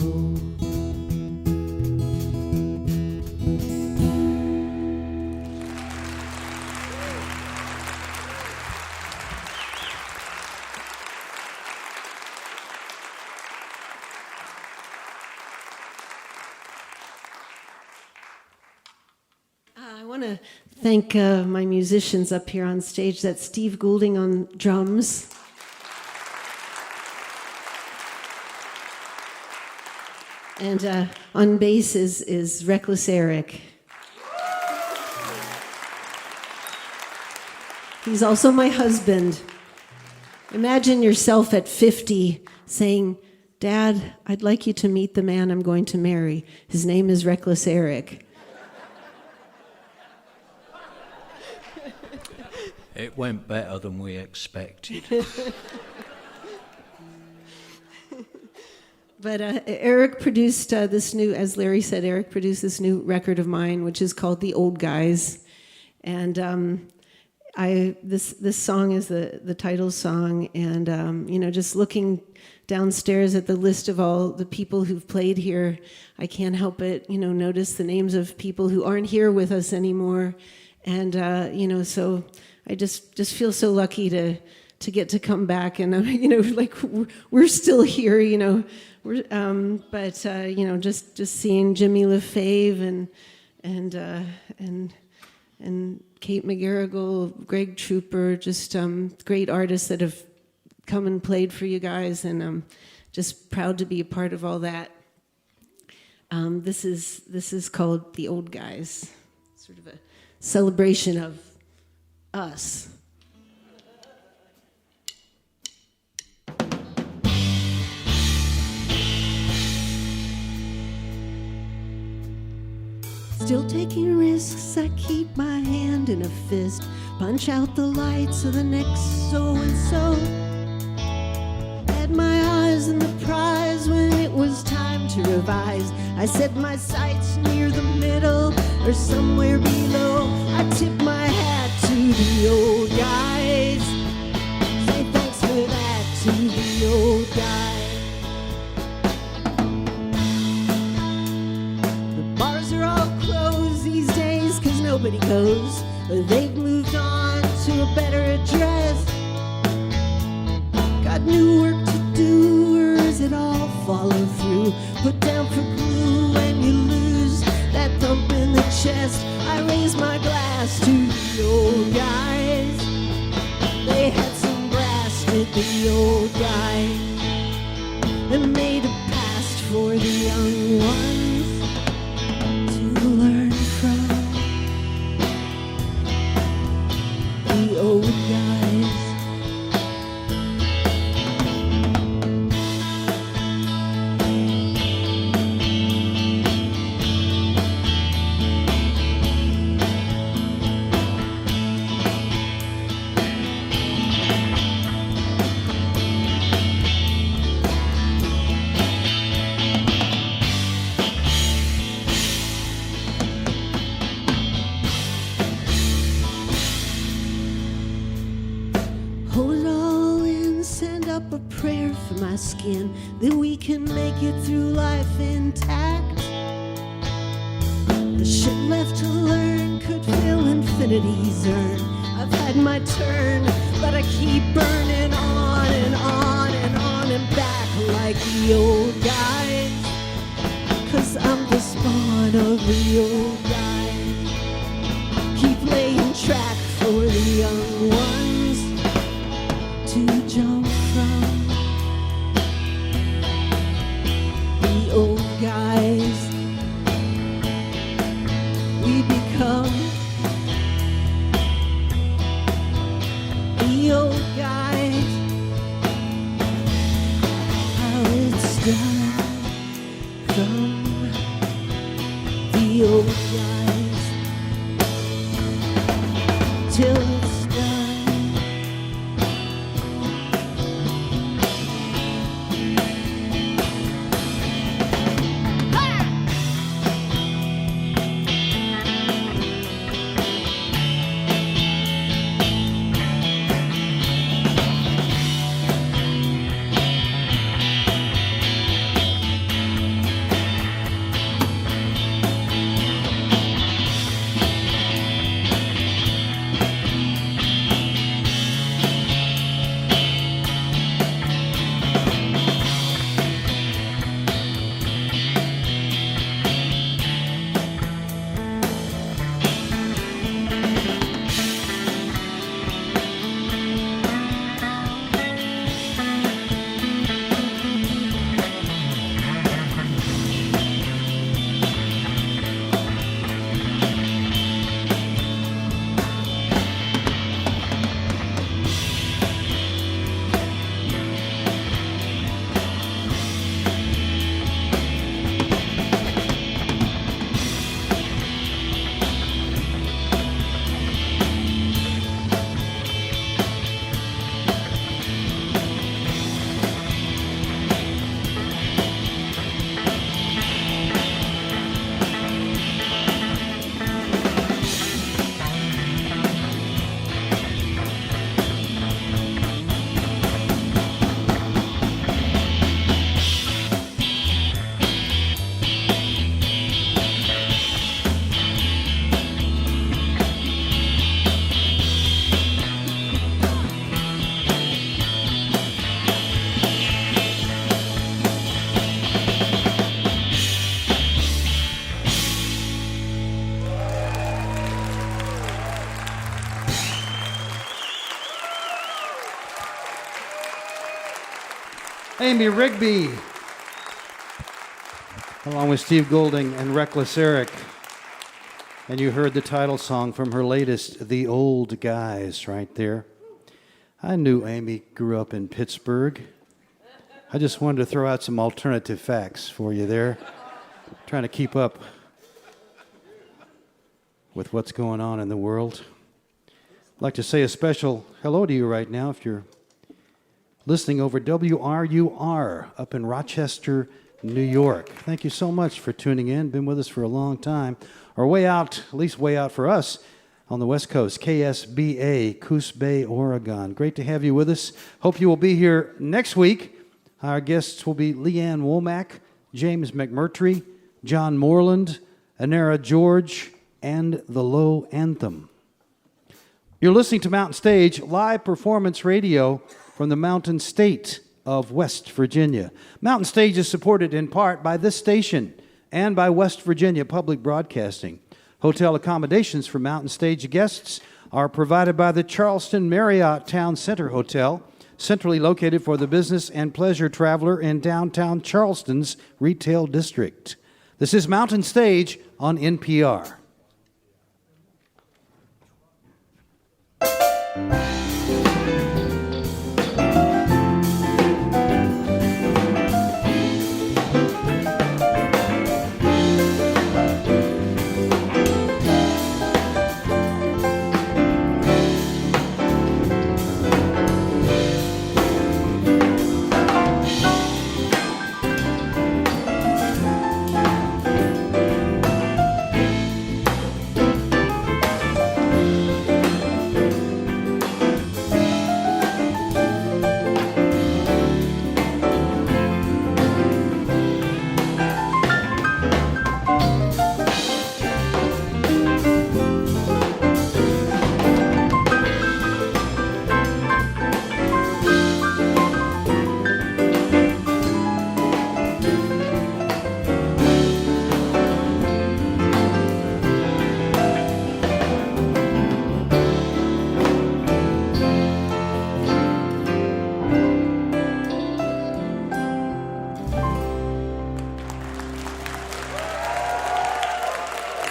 S3: I want to thank my musicians up here on stage. That's Steve Goulding on drums. And on bass is Reckless Eric. He's also my husband. Imagine yourself at 50 saying, "Dad, I'd like you to meet the man I'm going to marry. His name is Reckless Eric."
S7: It went better than we expected.
S3: But Eric produced this new, as Larry said, Eric produced this new record of mine, which is called The Old Guys. And this song is the title song. And, just looking downstairs at the list of all the people who've played here, I can't help but, notice the names of people who aren't here with us anymore. And, so I just feel so lucky to get to come back, and we're still here, but just seeing Jimmy LaFave and Kate McGarrigle, Greg Trooper, just great artists that have come and played for you guys, and I'm just proud to be a part of all that. This is called The Old Guys, sort of a celebration of us. Still taking risks, I keep my hand in a fist, punch out the lights of the next so-and-so. Had my eyes on the prize when it was time to revise. I set my sights near the middle or somewhere below. I tip my hat to the old guys. Say thanks for that to the old guys. The bars are all closed these days 'cause nobody goes. They've moved on to a better address. Got new work to do, or is it all follow through? Put down for glue and you lose that thump in the chest. I raise my glass to the old guys. They had some brass, did the old guys, and made a past for the young ones to learn from. The old guys. A prayer for my skin that we can make it through life intact. Shit left to learn could fill infinity's urn. I've had my turn, but I keep burning on and on and on and back like the old guys. 'Cause I'm the spawn of the old guys. Keep laying track for the young ones to jump from. The old guys, we become the old guys. How it's done from the old guys till it's done.
S1: Amy Rigby, along with Steve Goulding and Reckless Eric. And you heard the title song from her latest, The Old Guys, right there. I knew Amy grew up in Pittsburgh. I just wanted to throw out some alternative facts for you there. Trying to keep up with what's going on in the world. I'd like to say a special hello to you right now if you're listening over WRUR up in Rochester, New York. Thank you so much for tuning in. Been with us for a long time. Or way out, at least way out for us, on the West Coast, KSBA, Coos Bay, Oregon. Great to have you with us. Hope you will be here next week. Our guests will be Leanne Womack, James McMurtry, John Moreland, Anara George, and the Low Anthem. You're listening to Mountain Stage, live performance radio from the Mountain State of West Virginia. Mountain Stage is supported in part by this station and by West Virginia Public Broadcasting. Hotel accommodations for Mountain Stage guests are provided by the Charleston Marriott Town Center Hotel, centrally located for the business and pleasure traveler in downtown Charleston's retail district. This is Mountain Stage on NPR.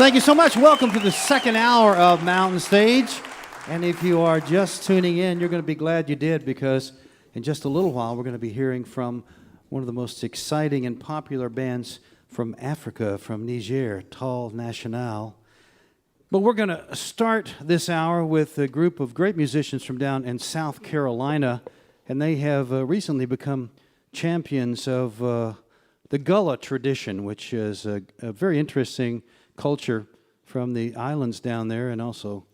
S1: thank you so much. Welcome to the second hour of Mountain Stage. And if you are just tuning in, you're going to be glad you did, because in just a little while, we're going to be hearing from one of the most exciting and popular bands from Africa, from Niger, Tal National. But we're going to start this hour with a group of great musicians from down in South Carolina, and they have recently become champions of the Gullah tradition, which is a very interesting culture from the islands down there and also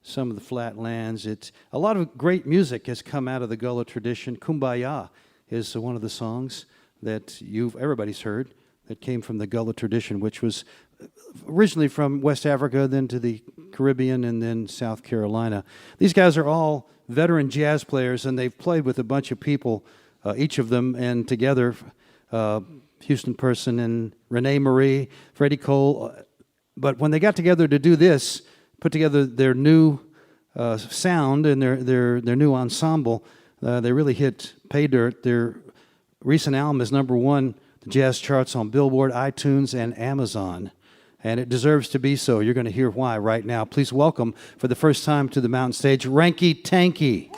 S1: some of the flat lands. It's a lot of great music has come out of the Gullah tradition. Kumbaya is one of the songs that everybody's heard that came from the Gullah tradition, which was originally from West Africa, then to the Caribbean, and then South Carolina. These guys are all veteran jazz players, and they've played with a bunch of people, each of them, and together, Houston Person and Renee Marie, Freddie Cole. But when they got together to do this, put together their new sound and their new ensemble, they really hit pay dirt. Their recent album is #1, the jazz charts on Billboard, iTunes, and Amazon. And it deserves to be so. You're going to hear why right now. Please welcome, for the first time to the Mountain Stage, Ranky Tanky.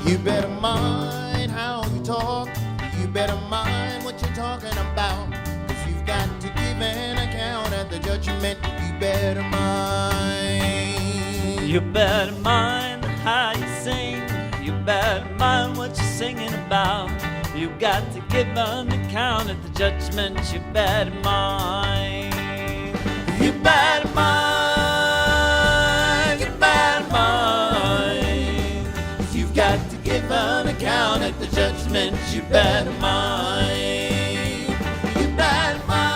S8: You better mind how you talk. You better mind what you're talking about. 'Cause you've got to give an account at the judgment. You better mind.
S9: You better mind how you sing. You better mind what you're singing about. You got to give an account at the judgment. You better mind. You better mind. You better mind. You've got to give an account at the judgment. You better mind. You better mind.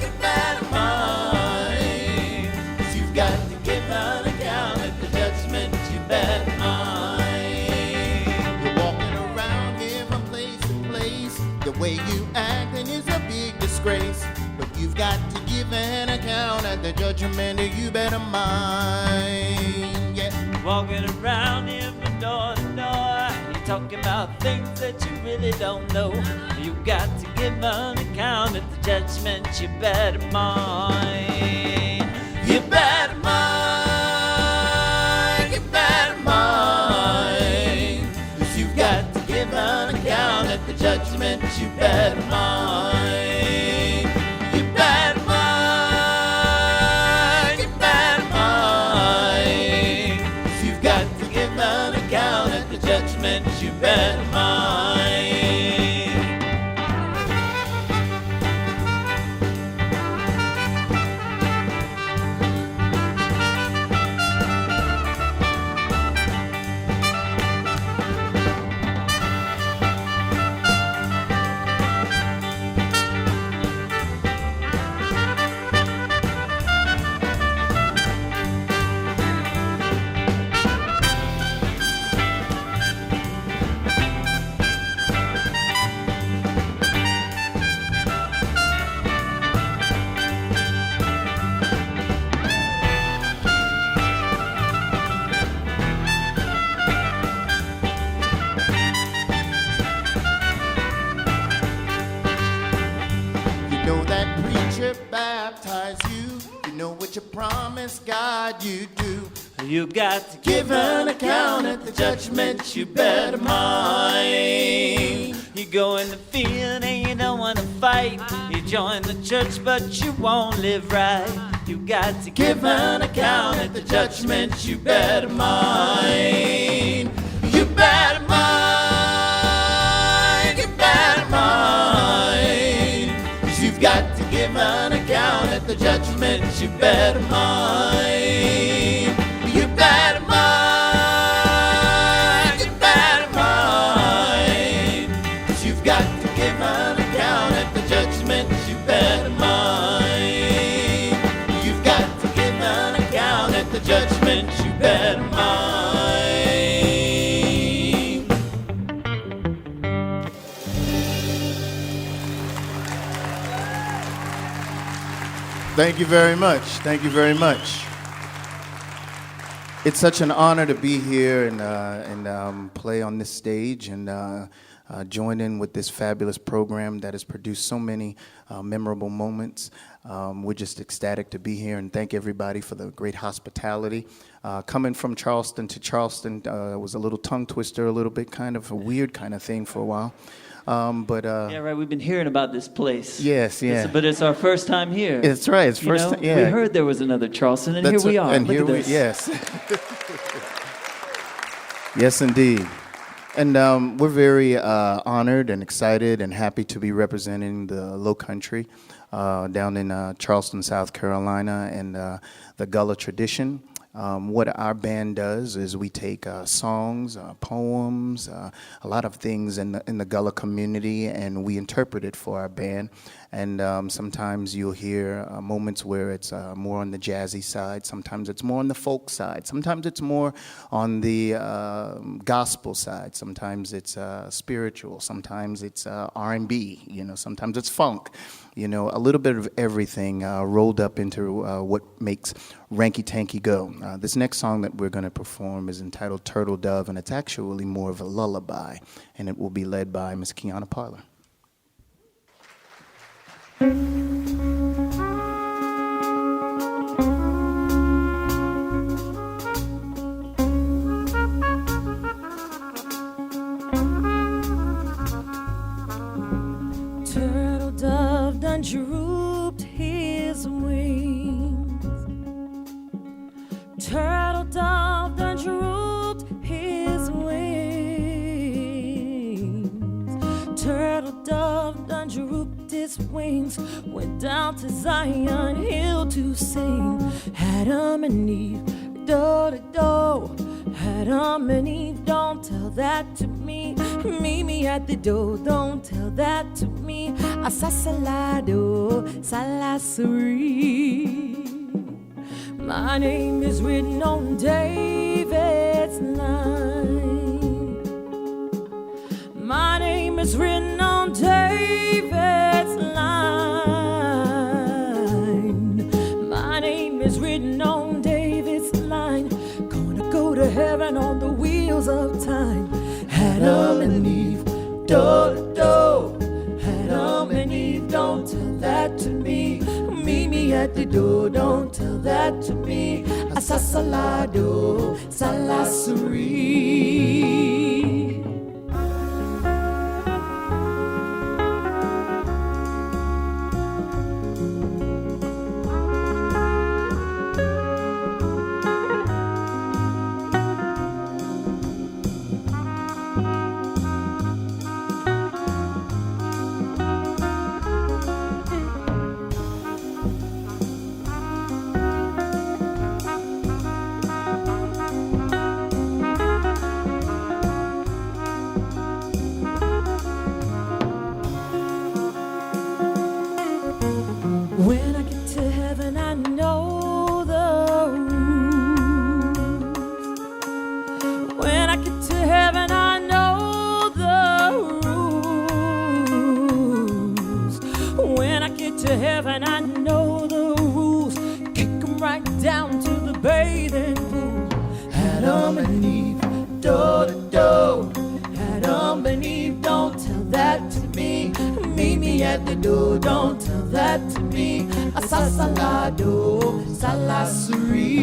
S9: You better mind. You've got to give an account at the judgment. You better mind.
S8: You're walking around here from place to place. The way you acting is a big disgrace. But you've got to give an account at the judgment. You better mind. Yeah.
S9: Walking around here from door to door, you're talking about things that you really don't know. You got to give an account at the judgment. You better mind. You better mind. You better mind. 'Cause you've got to give an account at the judgment. You better mind. You better mind. You better mind. 'Cause you've got to give an account at the judgment. You better mind.
S8: You know that preacher baptized you. You know what you promised God you'd do.
S9: You got to give an account at the judgment. You better mind. You go in the field and you don't want to fight. You join the church but you won't live right. You got to give an account at the judgment. You better mind. You better mind. You better mind. 'Cause you've got to give an account at the judgment. You better mind. You better mind. You better mind. 'Cause you've got to give an account at the judgment. You better mind. You've got to give an account at the judgment.
S8: Thank you very much. Thank you very much. It's such an honor to be here and play on this stage and join in with this fabulous program that has produced so many memorable moments. We're just ecstatic to be here and thank everybody for the great hospitality. Coming from Charleston to Charleston was a little tongue twister, a little bit kind of a weird kind of thing for a while.
S9: Yeah, right. We've been hearing about this place.
S8: Yes, yeah.
S9: But it's our first time here.
S8: It's right. It's first time. Yeah.
S9: We heard there was another Charleston, and
S8: That's
S9: here we are.
S8: And
S9: Look
S8: here
S9: at this.
S8: yes. Yes, indeed. And we're very honored and excited and happy to be representing the Low Country down in Charleston, South Carolina, and the Gullah tradition. What our band does is we take songs, poems, a lot of things in the Gullah community, and we interpret it for our band. And sometimes you'll hear moments where it's more on the jazzy side. Sometimes it's more on the folk side. Sometimes it's more on the gospel side. Sometimes it's spiritual. Sometimes it's R&B. Sometimes it's funk. A little bit of everything rolled up into what makes Ranky Tanky go. This next song that we're going to perform is entitled Turtle Dove, and it's actually more of a lullaby, and it will be led by Miss Kiana Parler.
S3: Turtle dove done drooped his wings. Turtle dove done drooped his wings. Turtle dove done drooped his wings. Went down to Zion Hill to sing. Adam and Eve, do-do-do. Adam and Eve, don't tell that to me. Meet me at the door, don't tell that to me. Asasalado, salasuri. My name is written on David's line. My name is written on David's line. My name is written on David's line. Gonna go to heaven on the wheels of time. Adam and Eve, do-do-do. Adam and Eve, don't tell that to me. Meet me at the door, don't tell that to me. Asasalado, salasuri. When I get to heaven, I know the rules. When I get to heaven, I know the rules. When I get to heaven, I know the rules. Kick 'em right down to the bathing pool. Adam and Eve, do-do-do. Adam and Eve, don't tell that to me. Meet me at the door, don't tell that to me. Asasalado, salasuri.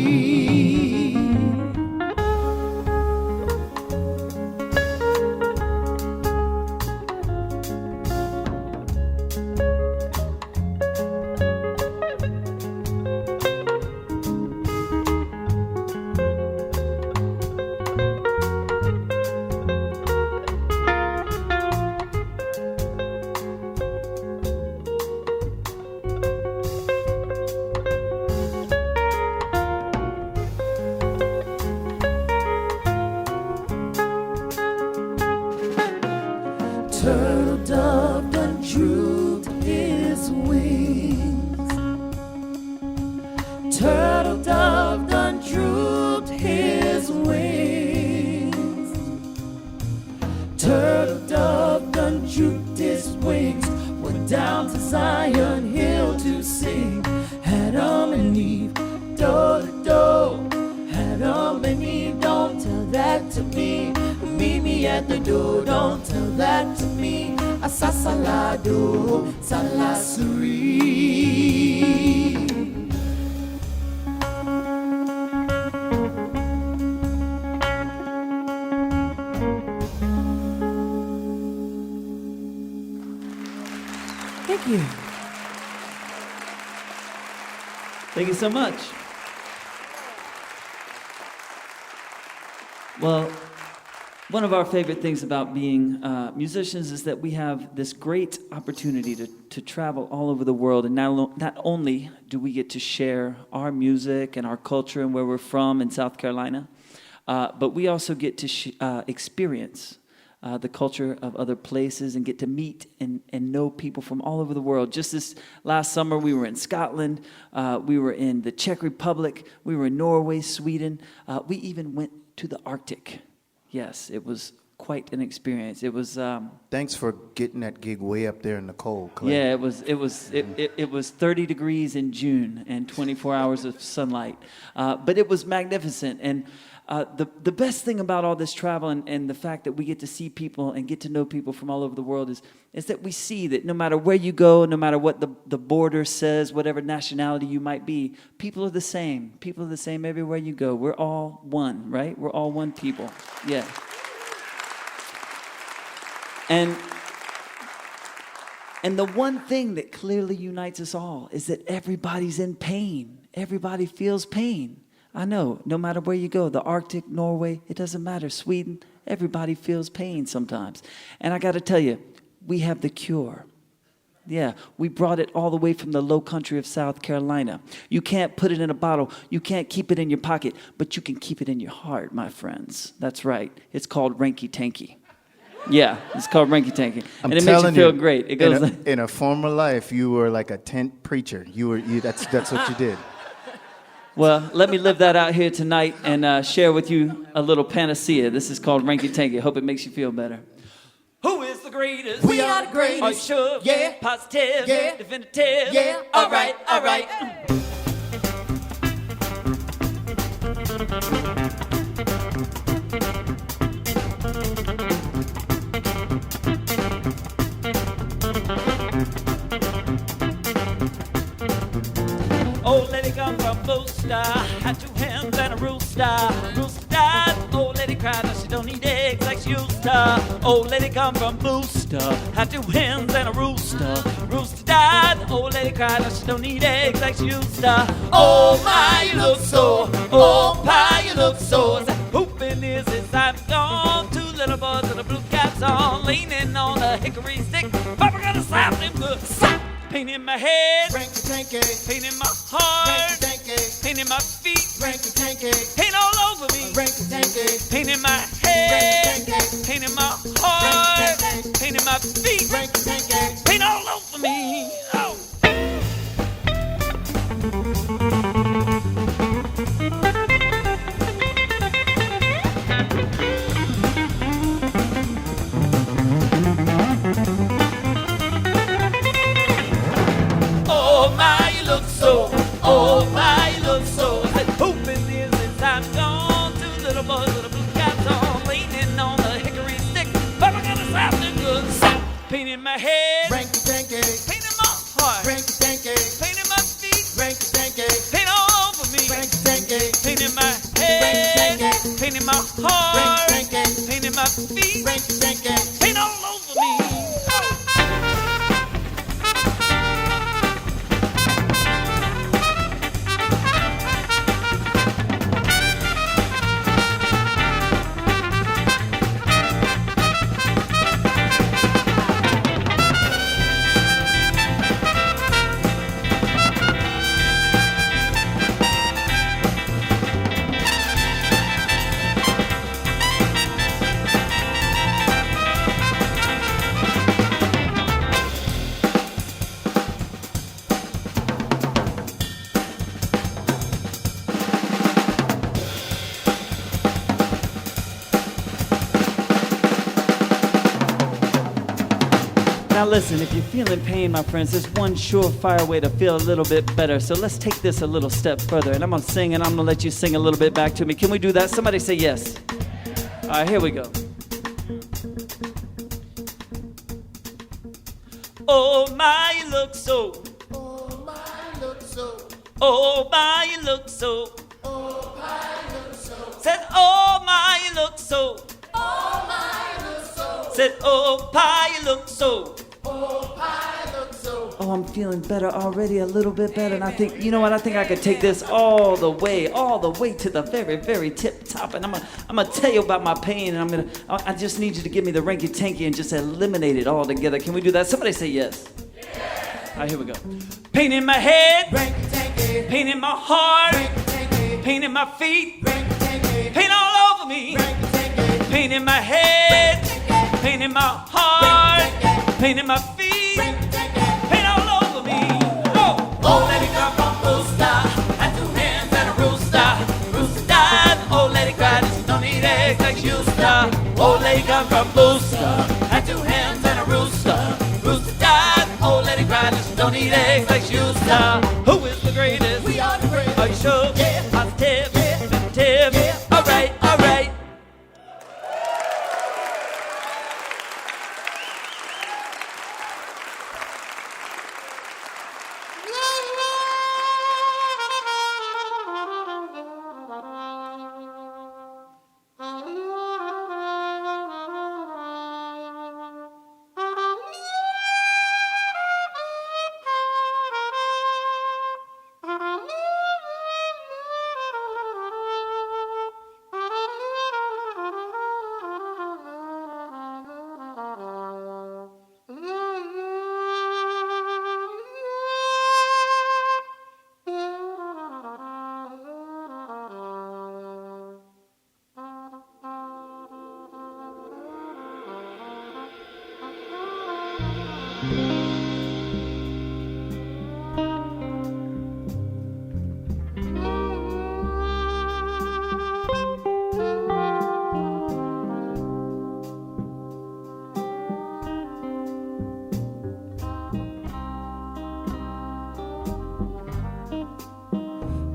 S3: to Zion Hill to sing. Adam and Eve, do-do-do. Adam and Eve, don't tell that to me. Meet me at the door, don't tell that to me. Asasalado, salasuri.
S10: Thank you. Thank you so much. Well, one of our favorite things about being musicians is that we have this great opportunity to travel all over the world. And not only do we get to share our music and our culture and where we're from in South Carolina, but we also get to experience the culture of other places and get to meet and know people from all over the world. Just this last summer, we were in Scotland, we were in the Czech Republic, we were in Norway, Sweden. We even went to the Arctic. Yes, it was quite an experience. It was.
S8: Thanks for getting that gig way up there in the cold, Clay.
S10: Yeah, it was 30 degrees in June and 24 hours of sunlight, but it was magnificent. And the best thing about all this travel and the fact that we get to see people and get to know people from all over the world is that we see that no matter where you go, no matter what the border says, whatever nationality you might be, people are the same. People are the same everywhere you go. We're all one, right? We're all one people. Yeah. And the one thing that clearly unites us all is that everybody's in pain. Everybody feels pain. I know, no matter where you go, the Arctic, Norway, it doesn't matter, Sweden, everybody feels pain sometimes. And I got to tell you, we have the cure. Yeah, we brought it all the way from the low country of South Carolina. You can't put it in a bottle, you can't keep it in your pocket, but you can keep it in your heart, my friends. That's right, it's called Ranky Tanky. Yeah, it's called Ranky Tanky. And it makes you feel great. It goes
S8: in a former life, you were like a tent preacher. That's what you did.
S10: Well, let me live that out here tonight and share with you a little panacea. This is called Ranky Tanky. I hope it makes you feel better. Who is the greatest?
S3: We are the greatest.
S10: Are you sure?
S3: Yeah.
S10: Positive?
S3: Yeah.
S10: Definitive?
S3: Yeah.
S10: All right, all right. Old lady come from Booster, had 2 hens and a rooster. Rooster died, old lady cried, now she don't need eggs like she used to. Old lady come from Booster, had 2 hens and a rooster. Rooster died, old lady cried, now she don't need eggs like she used to. Oh my, you look so, oh pie, you look so. I said, hooping is since I'm gone. 2 little boys with the blue caps on, leaning on a hickory stick. Papa gonna slap them good. Slap! Pain in my head,
S8: Ranky Tanky,
S10: pain in my heart,
S8: Ranky Tanky,
S10: pain in my feet,
S8: Ranky Tanky,
S10: pain all over me,
S8: Ranky Tanky,
S10: pain in my head,
S8: Ranky
S10: pain in my heart, pain in my feet,
S8: Ranky Tanky.
S10: pain all over me. Oh. Oh my, you look so, oh my, you look so. I said, hooping is since I'm gone. 2 little boys with a blue caps on, leaning on a hickory stick. Papa gonna slap them good. Slap. Pain in my head,
S8: Ranky Tanky,
S10: pain in my listen, if you're feeling pain, my friends, there's one surefire way to feel a little bit better. So let's take this a little step further. And I'm gonna sing, and I'm gonna let you sing a little bit back to me. Can we do that? Somebody say yes. All right, here we go. Oh my, you look so.
S8: Oh my, look so.
S10: Oh my, you look so.
S8: Oh my, look so.
S10: Said, oh my, you look so.
S8: Oh my, look so.
S10: Said, oh pie, you look so.
S8: Oh pie, look so.
S10: Oh, I'm feeling better already, a little bit better. And I think, you know what? I think I could take this all the way to the very, very tip top. And I'm gonna tell you about my pain. And I just need you to give me the Ranky Tanky and just eliminate it all together. Can we do that? Somebody say yes. All right, here we go. Pain in my head, pain in my heart, pain in my feet, pain all over me. Pain in my head, pain in my heart, pain in my feet, pain all over me. Oh,
S9: Oh, let it come from Booster, and 2 hands and a rooster. Rooster died, oh, let it cry, this don't need eggs like you star. Oh, let it come from Booster, and 2 hands and a rooster. Rooster died, oh, let it cry, this don't need eggs like you star. Who is the greatest?
S8: We are the greatest.
S9: Are you sure?
S8: Yeah.
S9: Positive?
S8: Yeah.
S9: Definitive?
S8: Yeah.
S9: All right, all right.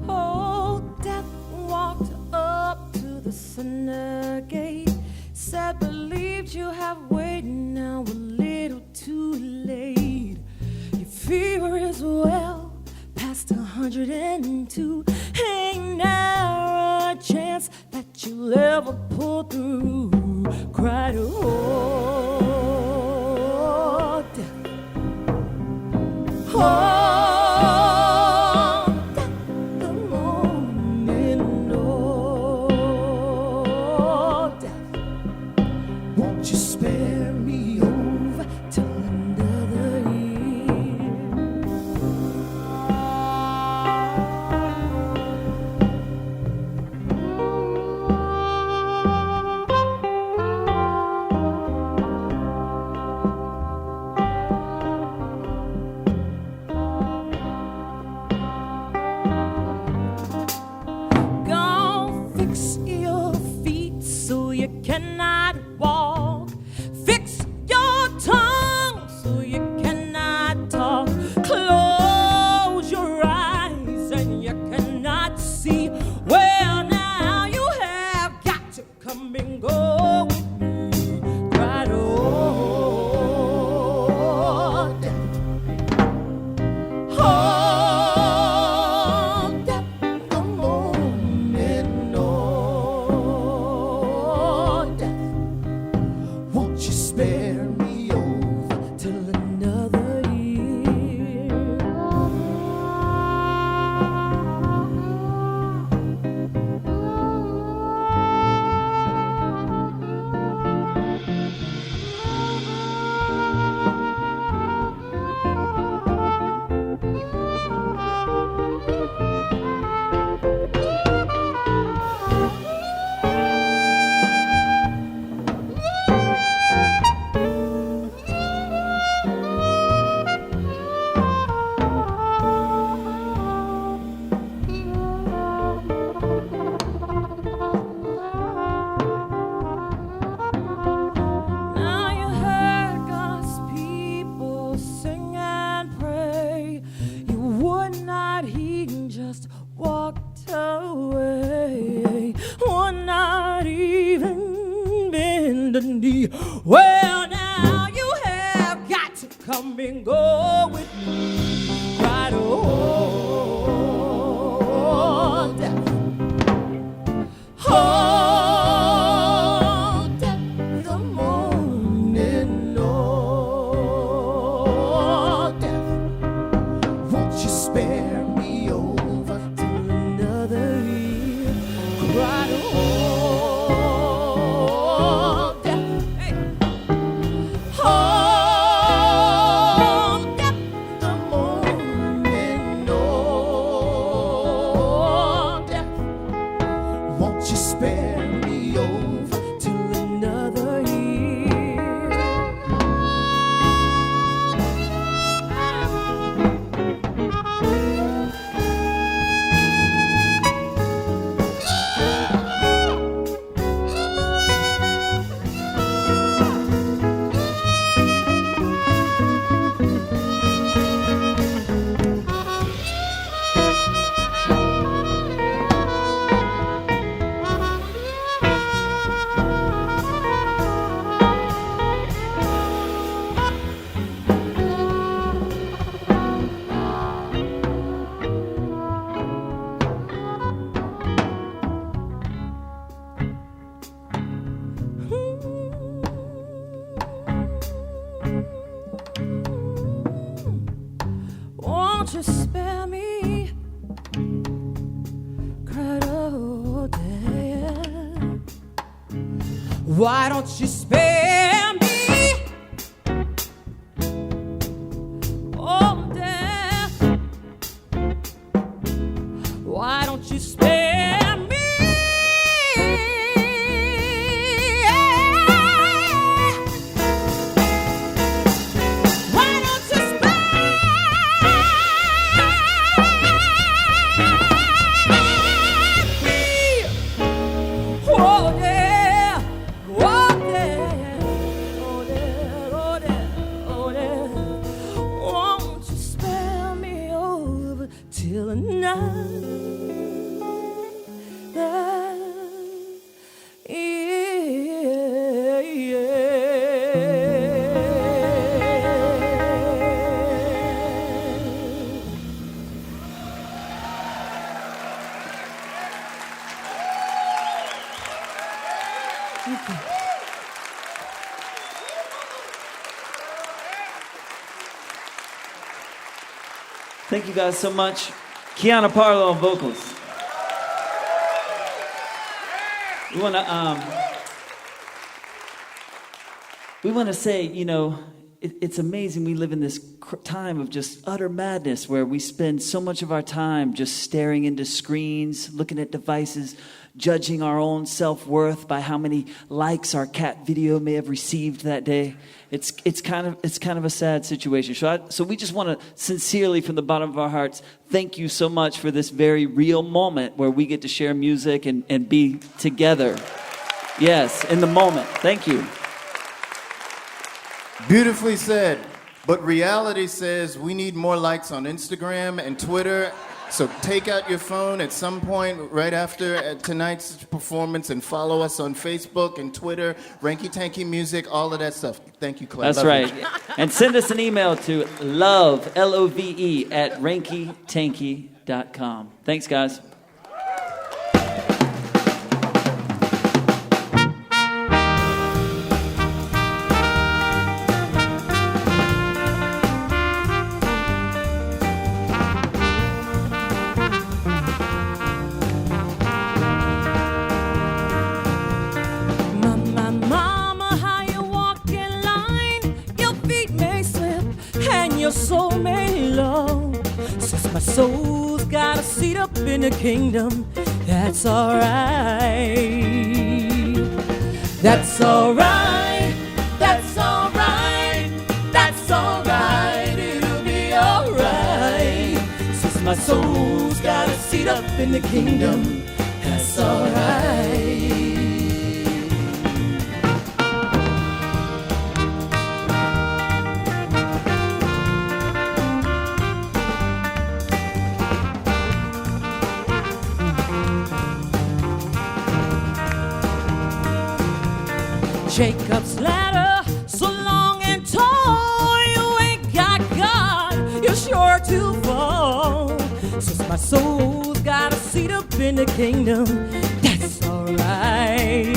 S3: Oh, death walked up to the center gate, said, believed you have waited now a little too late. Your fever is well past 102. Ain't now a chance that you'll ever pull through. Cried, oh, death. Oh. Won't you spare me over till another year? don't you spare me? Cried all day. Why don't you spare me? Oh, day. Why don't you spare me?
S10: Thank you guys so much. Kiana Parlo on vocals. We want to say, you know, it's amazing we live in this time of just utter madness where we spend so much of our time just staring into screens, looking at devices, judging our own self-worth by how many likes our cat video may have received that day. It's kind of a sad situation. So we just want to sincerely, from the bottom of our hearts, thank you so much for this very real moment where we get to share music and be together. Yes, in the moment. Thank you.
S8: Beautifully said. But reality says we need more likes on Instagram and Twitter. So take out your phone at some point right after tonight's performance and follow us on Facebook and Twitter, Ranky Tanky Music, all of that stuff. Thank you, Claire.
S10: That's right. And send us an email to love, L-O-V-E, at rankytanky.com. Thanks, guys.
S3: My soul's got a seat up in the kingdom. That's alright. That's alright. That's alright. That's alright. It'll be alright. Since my soul's got a seat up in the kingdom. That's alright. Jacob's ladder, so long and tall, you ain't got God, you're sure to fall. Since my soul's got a seat up in the kingdom, that's alright.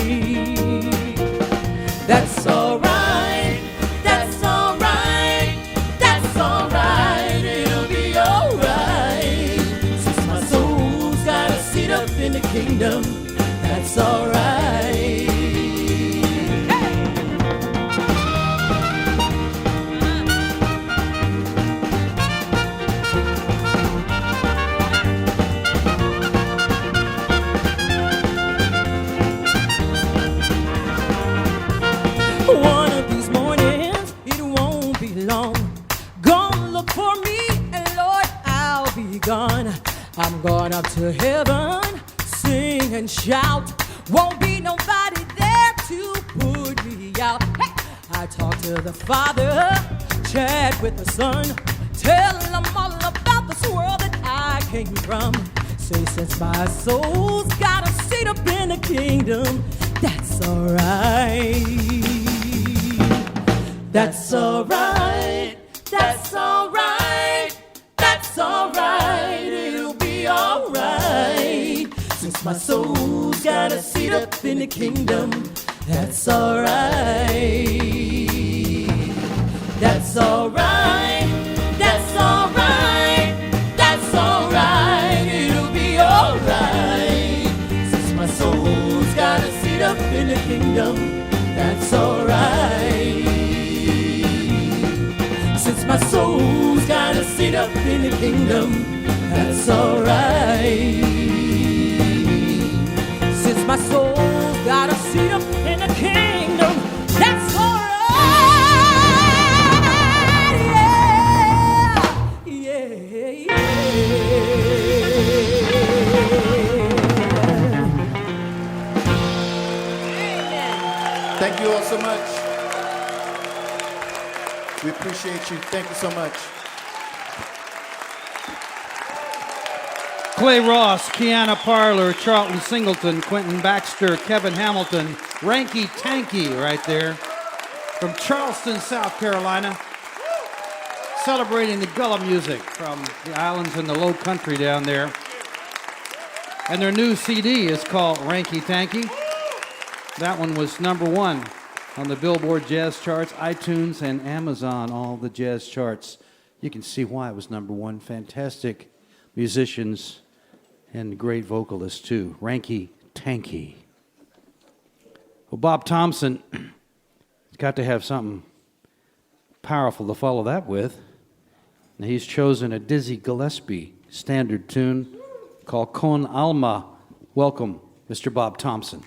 S3: That's alright. That's alright. That's alright. It'll be alright. Since my soul's got a seat up in the kingdom, that's alright. One of these mornings, it won't be long. Gonna look for me, and Lord, I'll be gone. I'm going up to heaven, sing and shout. Won't be nobody there to put me out. Hey! I talk to the Father, chat with the Son, tell them all about this world that I came from. Say, since my soul's got a seat up in the kingdom, that's alright. That's alright. That's alright. That's alright. It'll be alright. Since my soul's got a seat up in the kingdom, that's alright. That's alright. That's alright. in the kingdom, that's alright. Since my soul's got a seat up in the kingdom, that's alright. Yeah, yeah, yeah.
S8: Thank you all so much. We appreciate you. Thank you so much.
S1: Clay Ross, Kiana Parler, Charlton Singleton, Quentin Baxter, Kevin Hamilton, Ranky Tanky right there from Charleston, South Carolina, celebrating the Gullah music from the islands and the low country down there. And their new CD is called Ranky Tanky. That one was #1 on the Billboard Jazz Charts, iTunes, and Amazon, all the jazz charts. You can see why it was #1. Fantastic musicians and great vocalists, too. Ranky Tanky. Well, Bob Thompson got to have something powerful to follow that with. And he's chosen a Dizzy Gillespie standard tune called Con Alma. Welcome, Mr. Bob Thompson.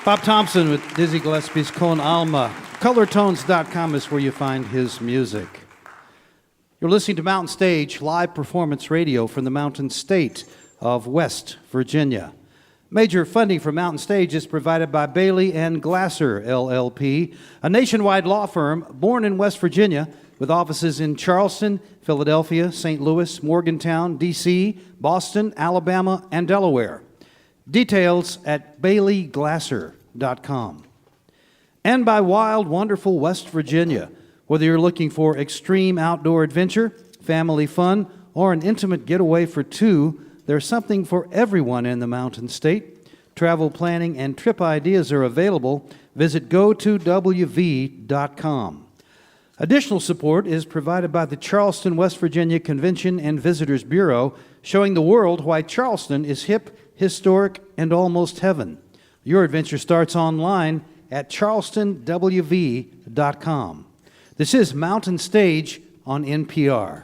S1: Bob Thompson with Dizzy Gillespie's Con Alma. Colortones.com is where you find his music. You're listening to Mountain Stage live performance radio from the Mountain State of West Virginia. Major funding for Mountain Stage is provided by Bailey and Glasser, LLP, a nationwide law firm born in West Virginia with offices in Charleston, Philadelphia, St. Louis, Morgantown, D.C., Boston, Alabama, and Delaware. Details at baileyglasser.com. And by Wild, Wonderful West Virginia. Whether you're looking for extreme outdoor adventure, family fun, or an intimate getaway for two, there's something for everyone in the Mountain State. Travel planning and trip ideas are available. Visit go2wv.com. Additional support is provided by the Charleston, West Virginia Convention and Visitors Bureau, showing the world why Charleston is hip, historic, and almost heaven. Your adventure starts online at charlestonwv.com. This is Mountain Stage on NPR.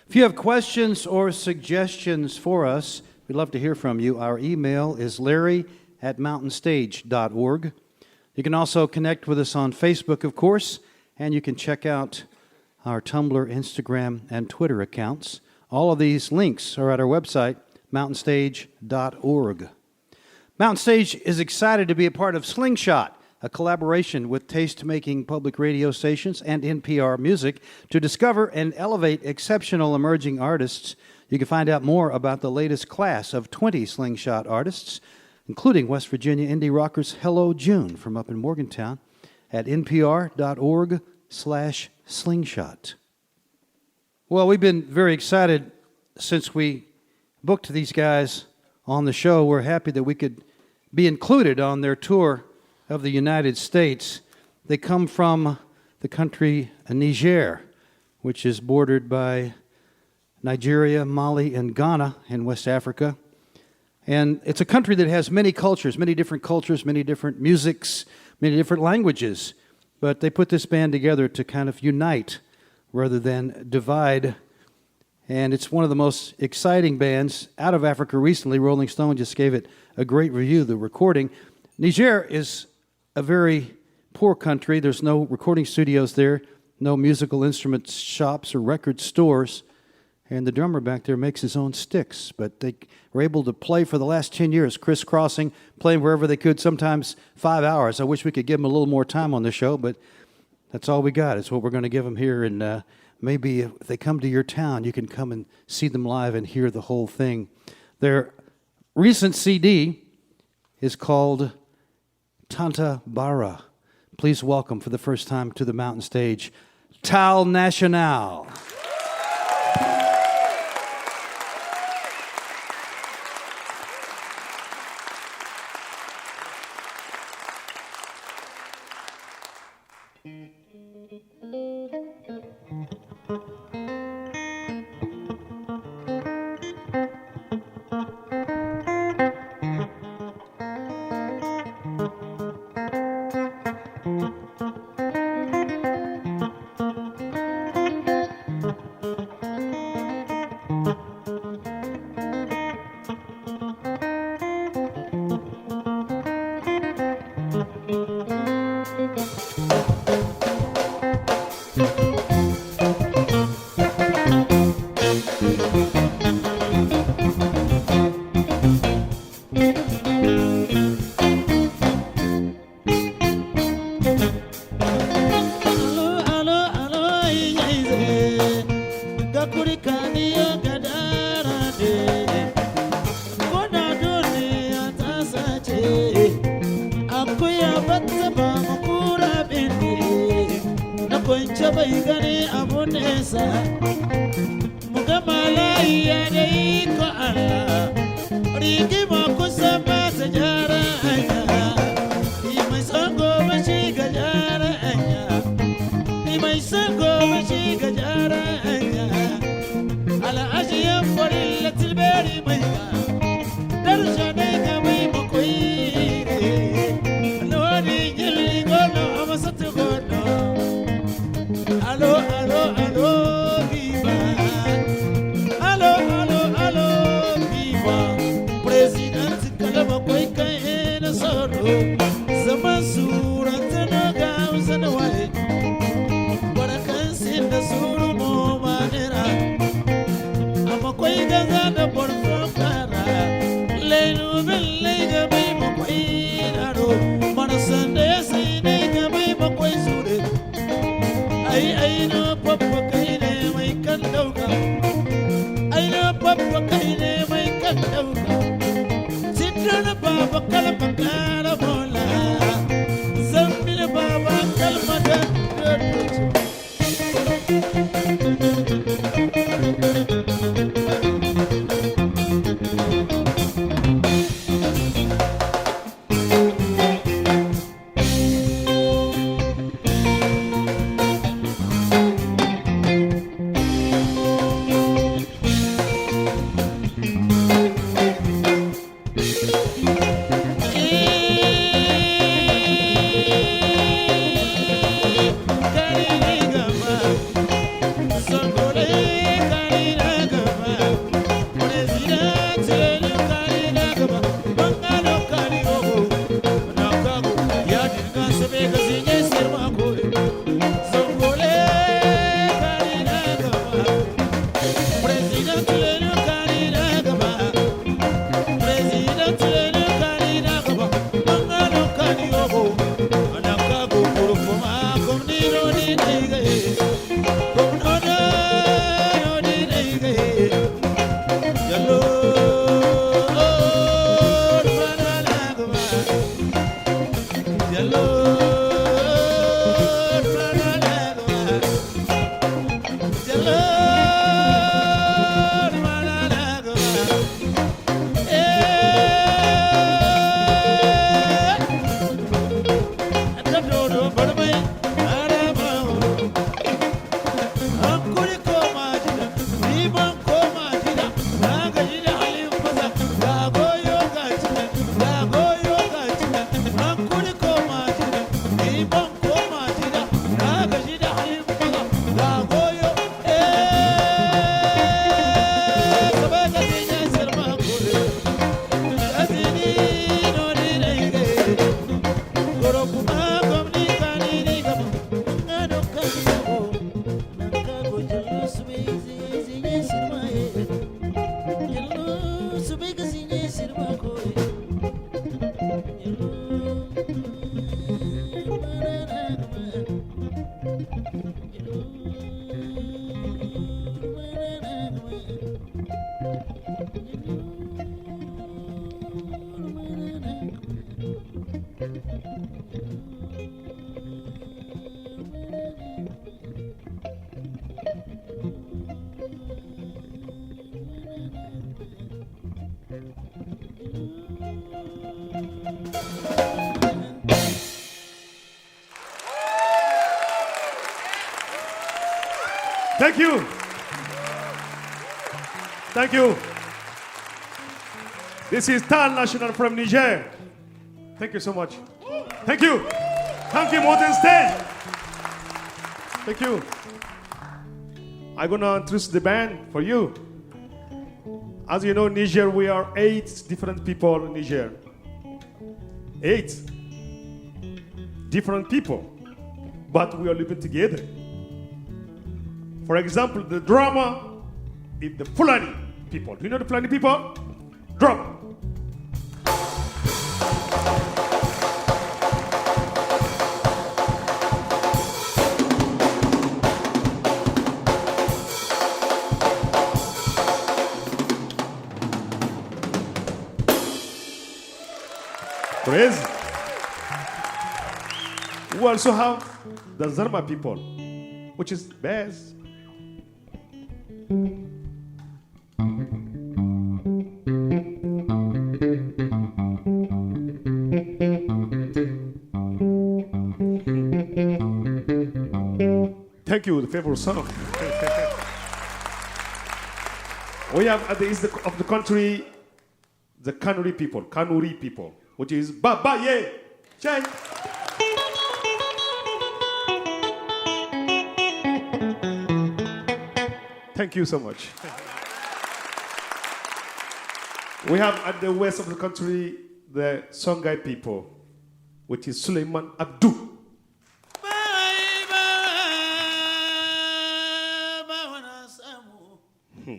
S1: If you have questions or suggestions for us, we'd love to hear from you. Our email is larry@mountainstage.org. You can also connect with us on Facebook, of course, and you can check out our Tumblr, Instagram, and Twitter accounts. All of these links are at our website, mountainstage.org. Mountain Stage is excited to be a part of Slingshot, a collaboration with taste-making public radio stations and NPR Music to discover and elevate exceptional emerging artists. You can find out more about the latest class of 20 Slingshot artists, including West Virginia indie rockers Hello June from up in Morgantown, at npr.org/slingshot. Well, we've been very excited since we booked these guys on the show. We're happy that we could be included on their tour of the United States. They come from the country Niger, which is bordered by Nigeria, Mali, and Ghana in West Africa. And it's a country that has many cultures, many different musics, many different languages. But they put this band together to kind of unite rather than divide. And it's one of the most exciting bands out of Africa recently. Rolling Stone just gave it a great review, the recording. Niger is a very poor country. There's no recording studios there, no musical instrument shops or record stores. And the drummer back there makes his own sticks. But they were able to play for the last 10 years, crisscrossing, playing wherever they could, sometimes 5 hours. I wish we could give them a little more time on the show, but that's all we got. It's what we're going to give them here. And maybe if they come to your town, you can come and see them live and hear the whole thing. Their recent CD is called Tanta Bara. Please welcome for the first time to the Mountain Stage, Tal National.
S11: gani abunesa mugamala iyade iko Allah rigi makusama sajara anya imai sango mashiga jara anya imai sango mashiga jara anya ala ajiya forillatil bari maiga darjane kami makoire lodi jilli gono amasatu gono allo allo allo viva allo allo allo viva president kalama koy kayena soro zaman suratana gawsana wale barakan sinda suru mo manera ama koy gaza da borfo kara lenu belle ga be mo koy aro manasande sine ga be mo koy sure ay no papa kaine mai kan dauka ay no papa kaine mai kan dauka sidana baba kalma kara bola zambila baba kalma da
S12: Thank you. Thank you. This is Tal National from Niger. Thank you so much. Thank you. Thank you, Modern Stage. Thank you. I'm gonna introduce the band for you. As you know, Niger, we are 8 different people in Niger. 8 different people, but we are living together. For example, the drummer is the Fulani people. Do you know the Fulani people? Drum. We also have the Zarma people. which is bass. Thank you, the favorite song. We have at the east of the country the Kanuri people, which is Baba Ye Chai. Thank you so much. We have at the west of the country the Songhai people, which is Suleiman Abdu.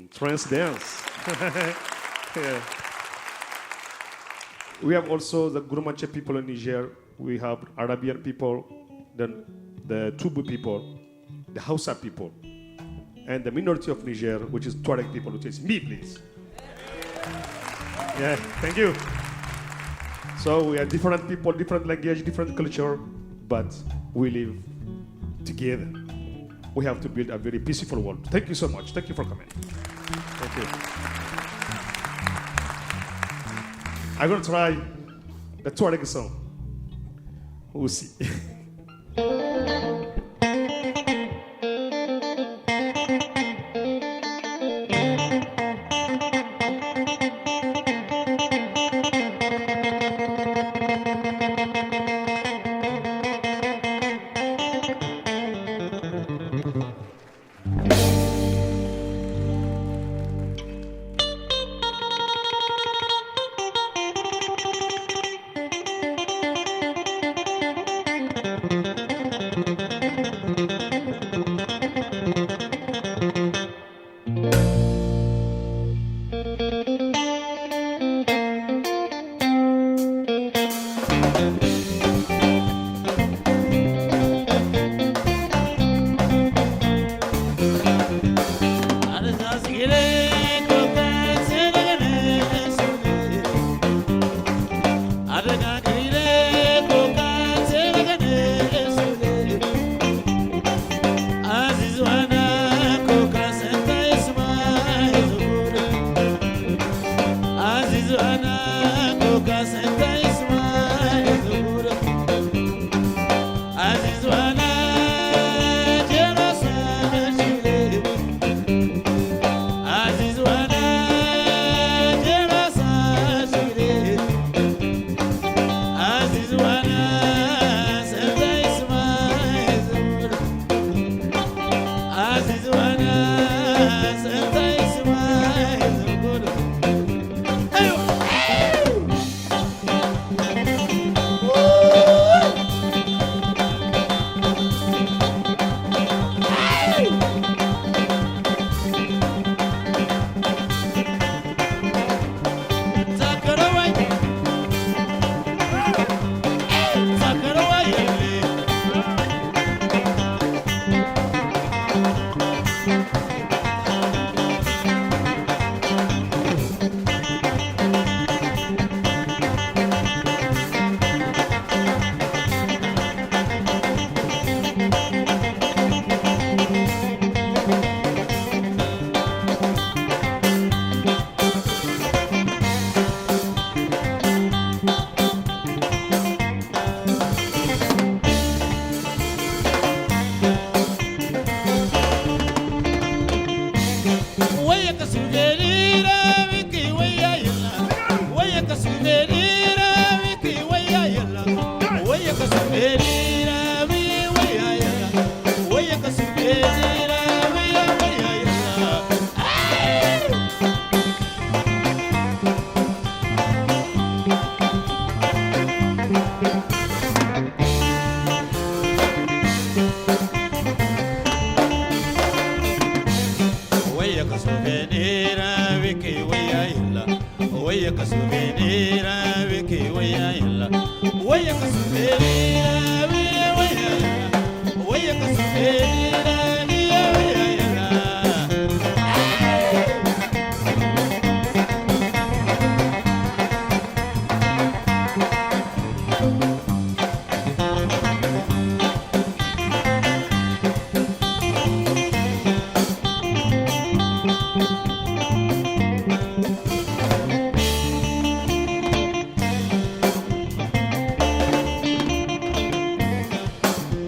S12: Trance dance. Yeah. We have also the Gurumache people in Niger. We have Arabian people, then the Tubu people, the Hausa people, and the minority of Niger, which is Tuareg people, which is me, please. Yeah, thank you. So we are different people, different language, different culture, but we live together. We have to build a very peaceful world. Thank you so much. Thank you for coming. Thank you. I'm going to try the Tuareg song. We'll see.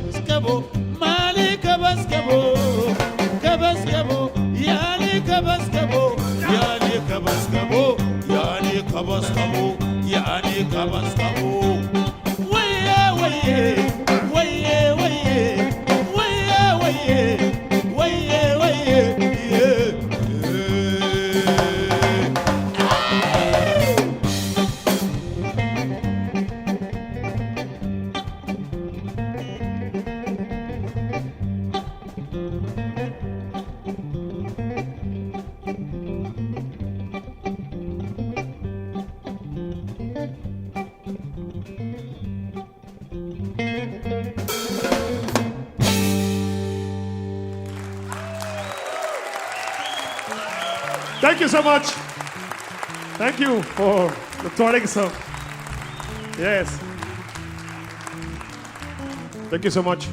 S11: Baskabo, Mali Kabaskabo, Kabaskabo, Yani Kabaskabo, Yani Kabaskabo, Yani Kabaskabo, Yani Kabaskabo. Waye, waye, waye, waye, waye, waye, waye, waye, yeah.
S12: Thank you so much. Thank you for the touring song. Yes. Thank you so much.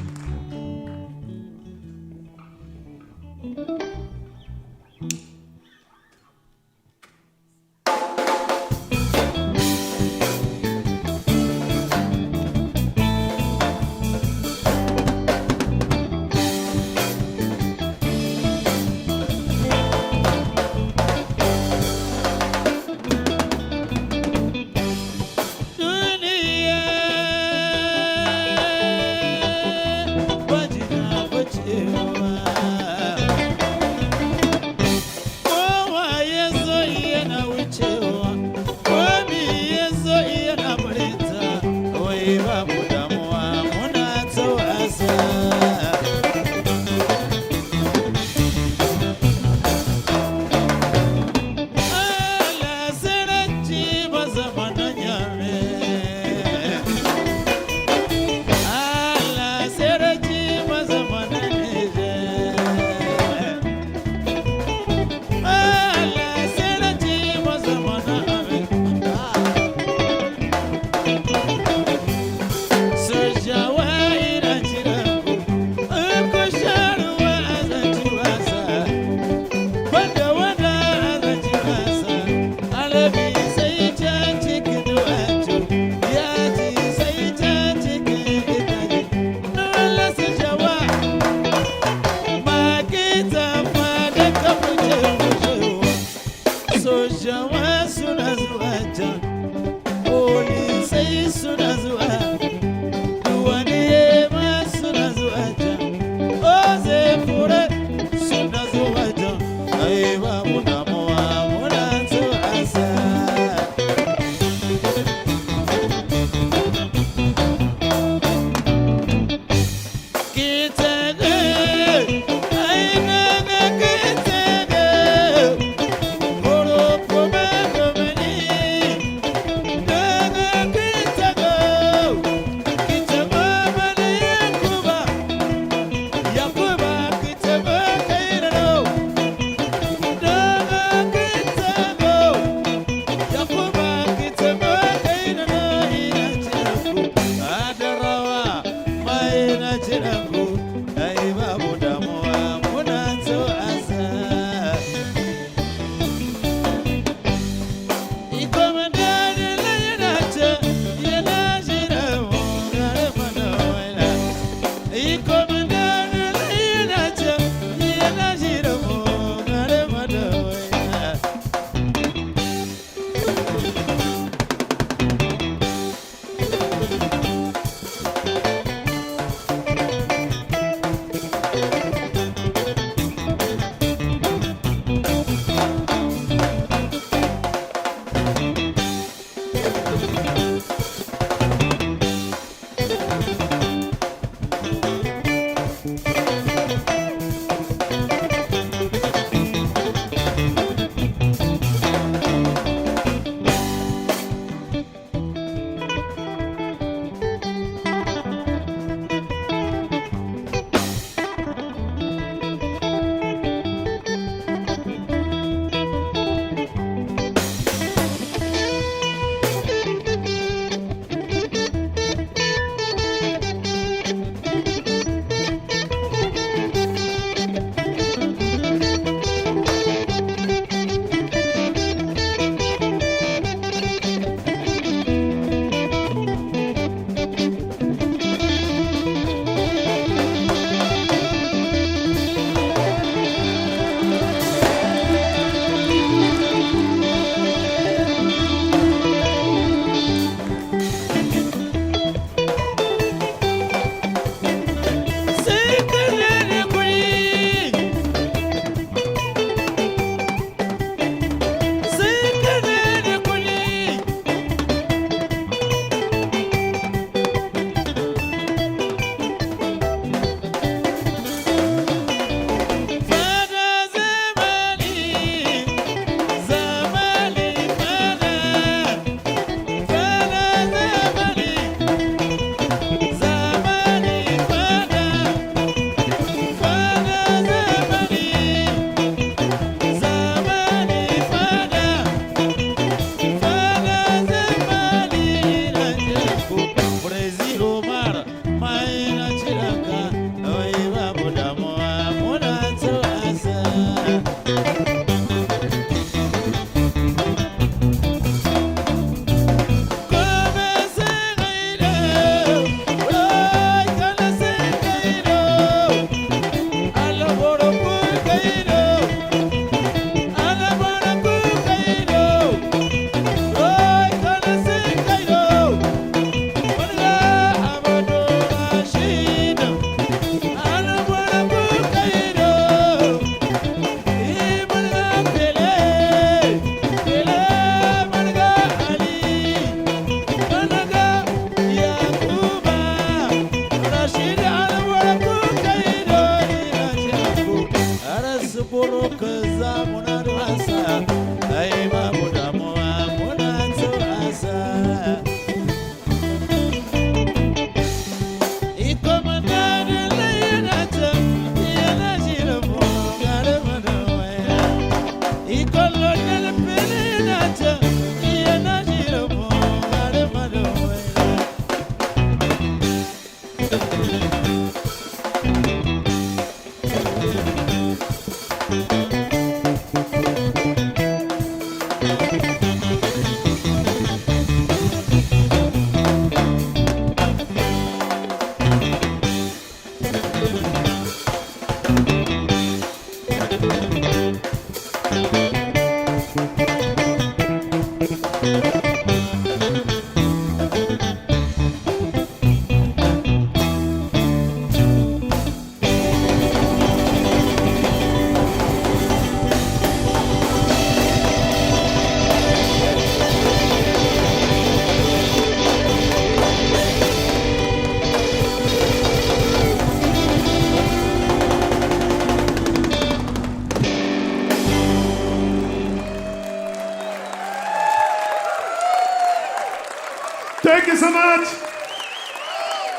S12: Thank you so much.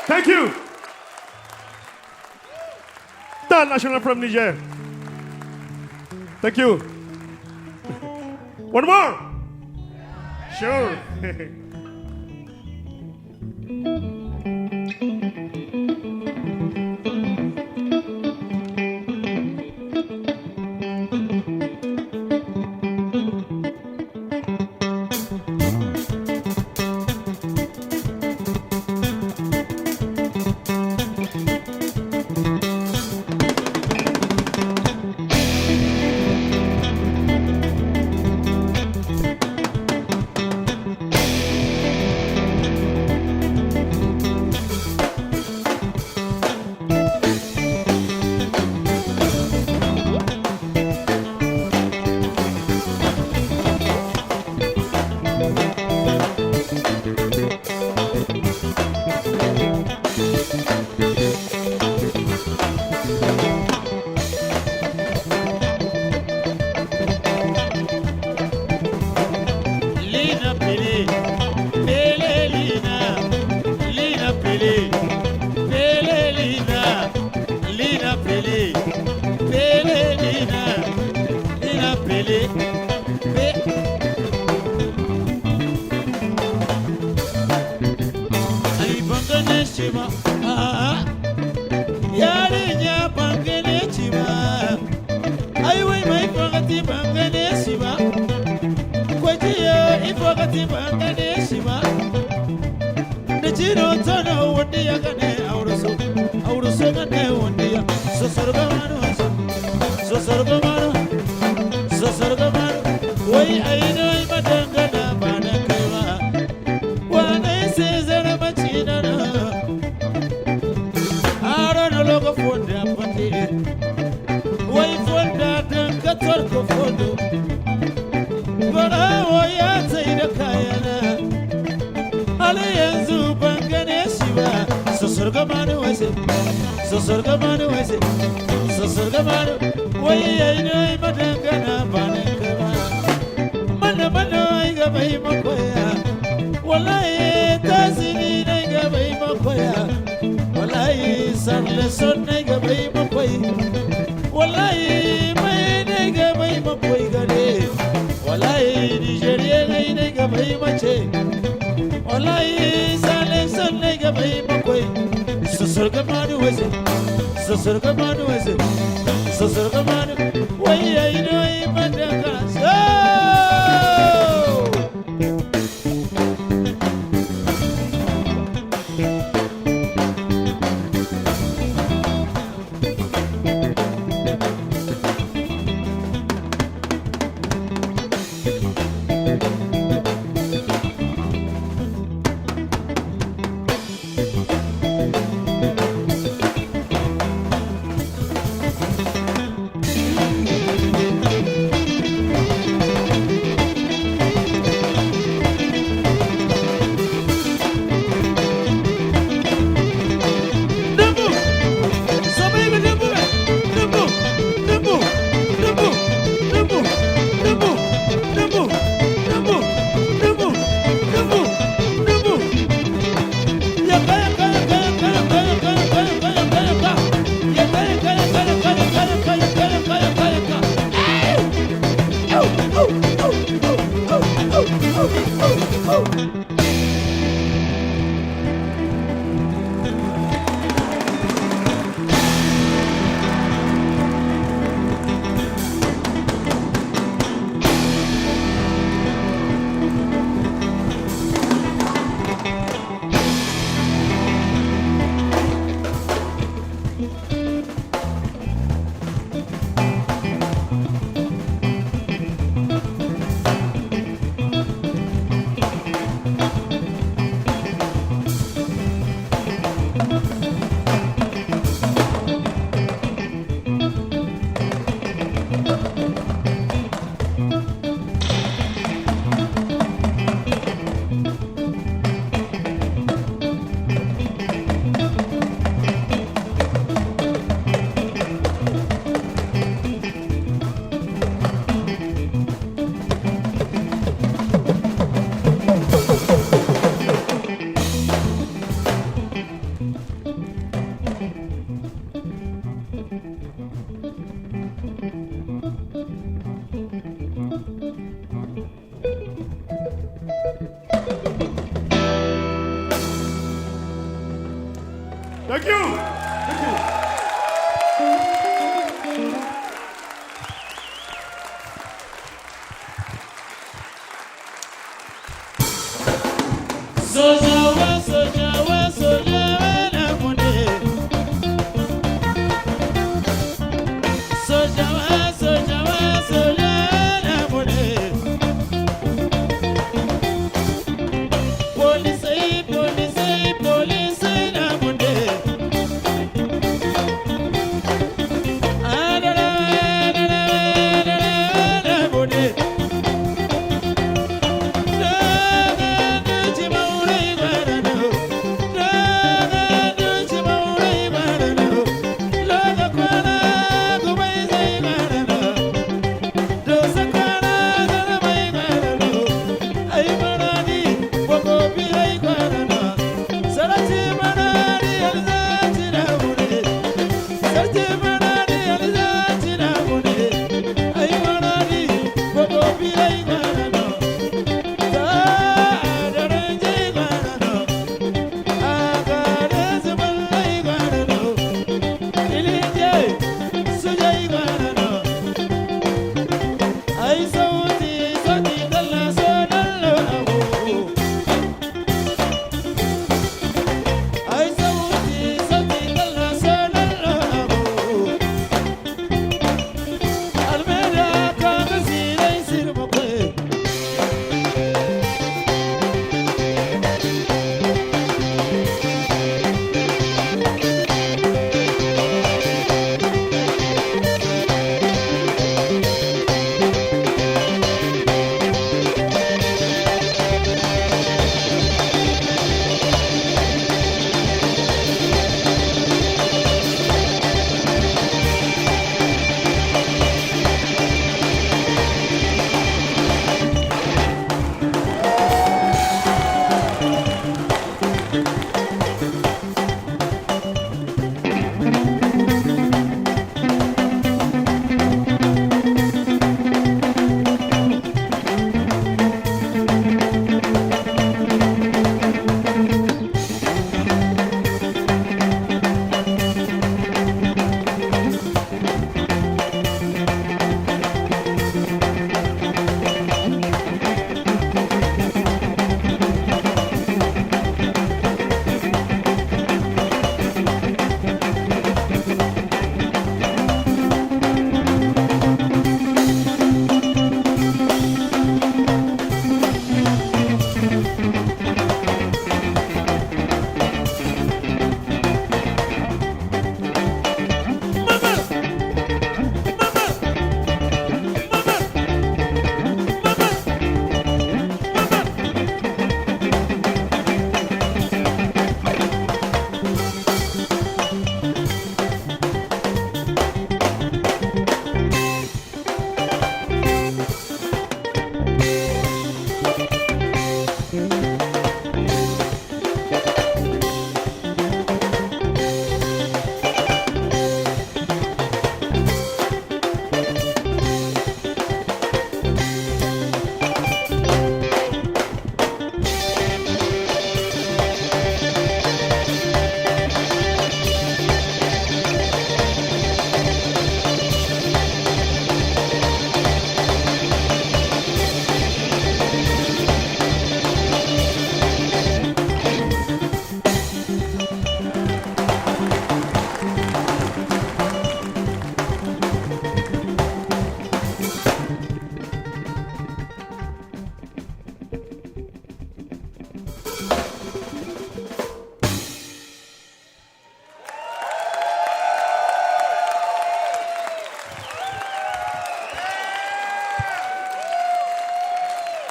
S12: Thank you. The national from Niger. Thank you. One more. Sure. Thank you. Thank you.
S11: Sojawa, sojawa, sojawa na munde. Sojawa, sojawa, sojawa na munde. Police, police, police na munde. Adala, adala, adala na munde.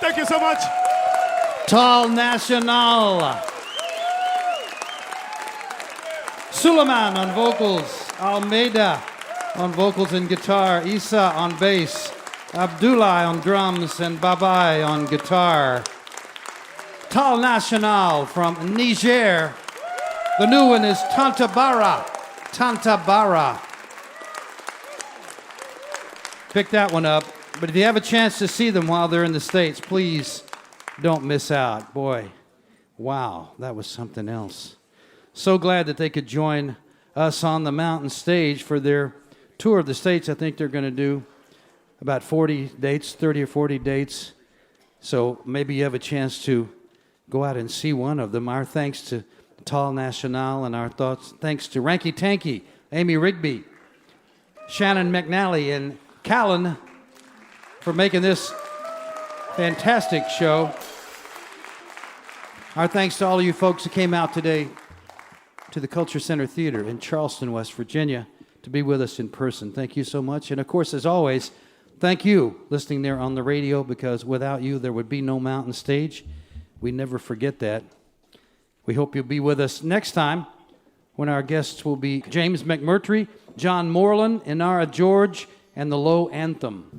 S12: Thank you so much.
S1: Tal Nacional. Suleiman on vocals. Almeida on vocals and guitar. Isa on bass. Abdullah on drums and Babai on guitar. Tal Nacional from Niger. The new one is Tantabara. Tantabara. Pick that one up. But if you have a chance to see them while they're in the States, please don't miss out. Boy, wow, that was something else. so glad that they could join us on the mountain stage for their tour of the States. I think they're going to do about 40 dates, 30 or 40 dates. So maybe you have a chance to go out and see one of them. Our thanks to Tal National and our thanks to Ranky Tanky, Amy Rigby, Shannon McNally, and Calan for making this fantastic show. Our thanks to all of you folks who came out today to the Culture Center Theater in Charleston, West Virginia, to be with us in person. Thank you so much. And of course, as always, thank you listening there on the radio, because without you, there would be no Mountain Stage. We never forget that. We hope you'll be with us next time when our guests will be James McMurtry, John Moreland, Inara George, and the Low Anthem.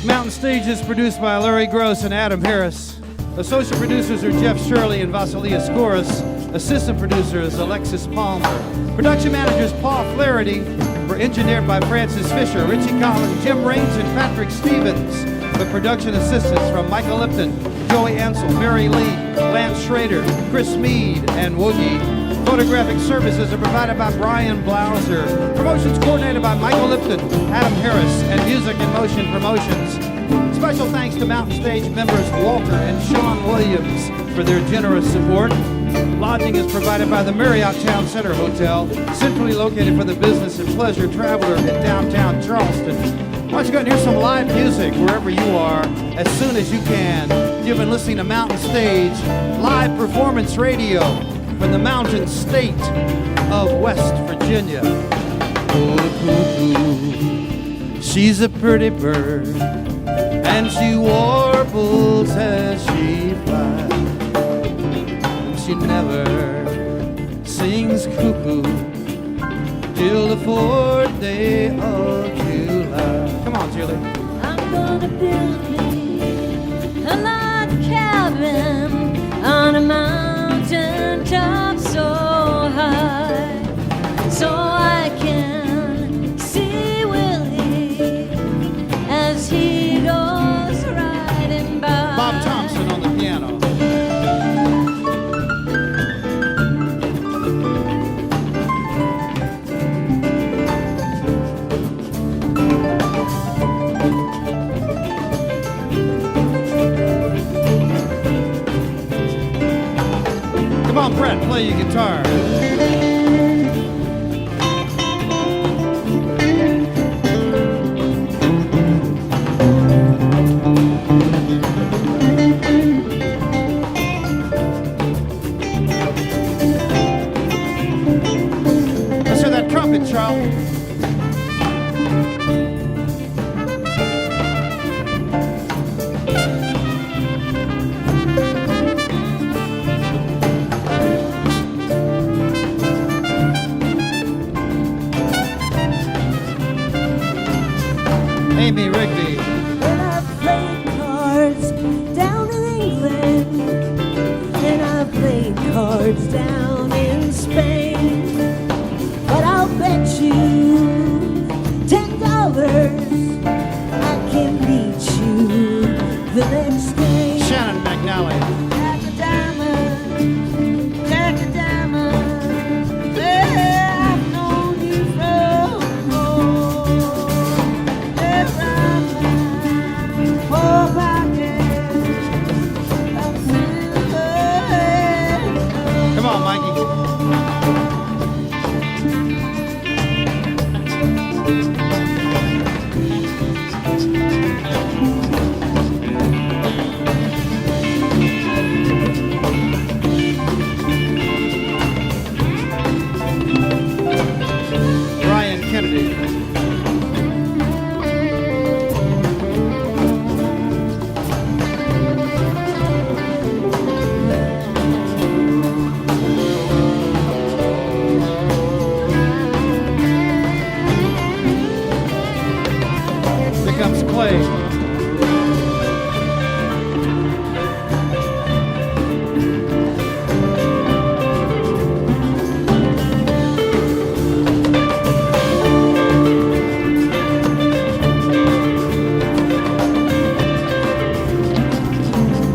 S1: Mountain Stage is produced by Larry Gross and Adam Harris. Associate producers are Jeff Shirley and Vasilia Skouras. Assistant producer is Alexis Palmer. Production managers Paul Flaherty. We're engineered by Francis Fisher, Richie Collins, Jim Raines, and Patrick Stevens. With production assistance from Michael Lipton, Joey Ansel, Mary Lee, Lance Schrader, Chris Mead, and Woogie. Photographic services are provided by Brian Blauser. Promotions coordinated by Michael Lipton, Adam Harris, and Music in Motion Promotions. Special thanks to Mountain Stage members Walter and Sean Williams for their generous support. Lodging is provided by the Marriott Town Center Hotel, centrally located for the business and pleasure traveler in downtown Charleston. Why don't you go and hear some live music wherever you are as soon as you can. You've been listening to Mountain Stage Live Performance Radio from the Mountain State of West Virginia. Ooh, she's a pretty bird, and she warbles as she flies. She never sings cuckoo till the 4th day of July. Come on, Julie.
S3: I'm gonna build me a log cabin on a mountain top so high, so I can see Willie as he goes riding by.
S1: Bob Thompson on the piano. Come on, Brett, play your guitar. Let's hear that trumpet, Charles. Amy Rigby.
S3: When I've played cards down in England, and I've played cards down in Spain, but I'll bet you $10 I can beat you the next day.
S1: Shannon McNally.
S3: Jack a diamond, Jack a diamond, yeah, I've known you from home. Yeah, right, poor pocket, I'm feeling.
S1: Come on, Mikey. Brian Kennedy. Here comes Clay.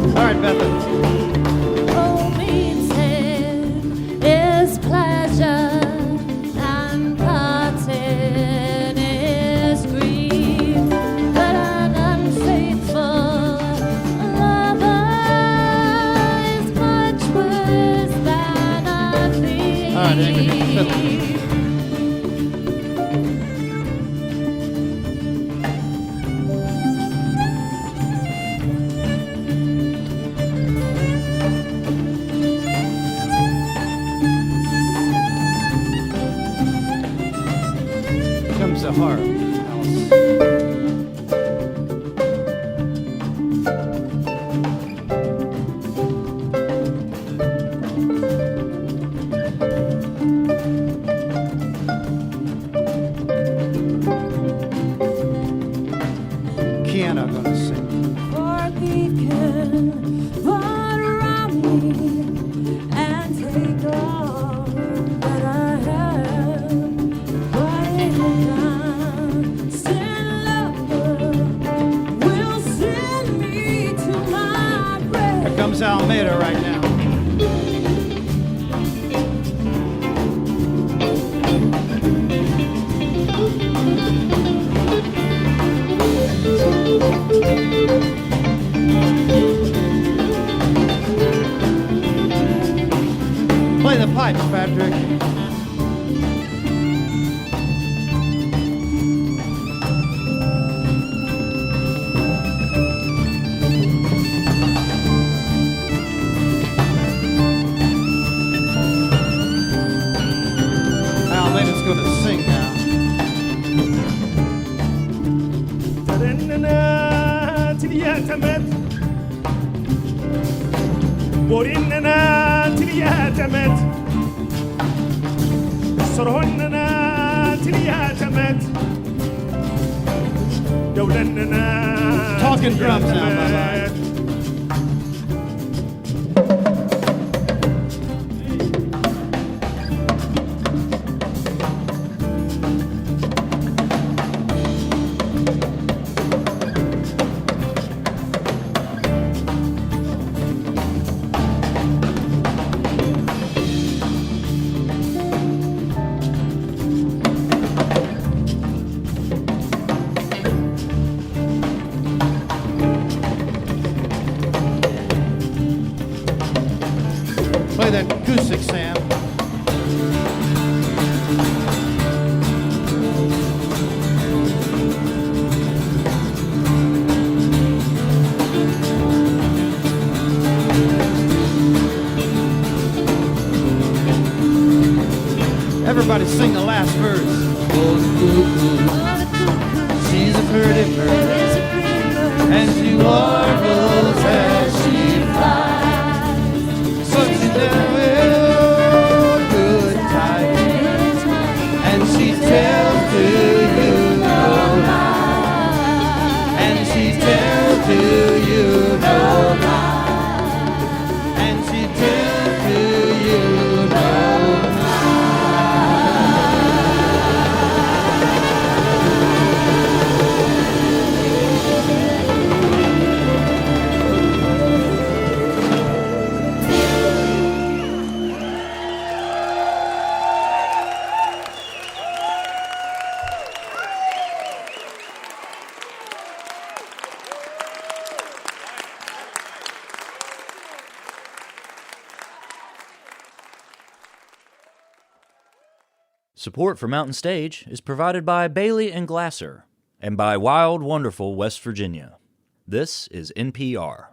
S1: All right, Bethany.
S3: Oh, means
S1: gonna sing.
S4: Forgiven, but around me and take all that I have. But in the constant love will send me to my grave.
S1: Here comes Almeida right now. Play the pipes, Patrick. Almeida's going to sing now.
S12: بوريننا تلياتمت صرهننا تلياتمت دولننا
S1: Talking drums now, bye-bye. Play that acoustic, Sam. Everybody sing the last verse. Oh, the cuckoo, she's a pretty bird, and she warbles as she flies. So she tells good tidings, and she tells to you no lie, and she tells to you no lie, and she tells to you no lie.
S2: Support for Mountain Stage is provided by Bailey and Glasser and by Wild Wonderful West Virginia. This is NPR.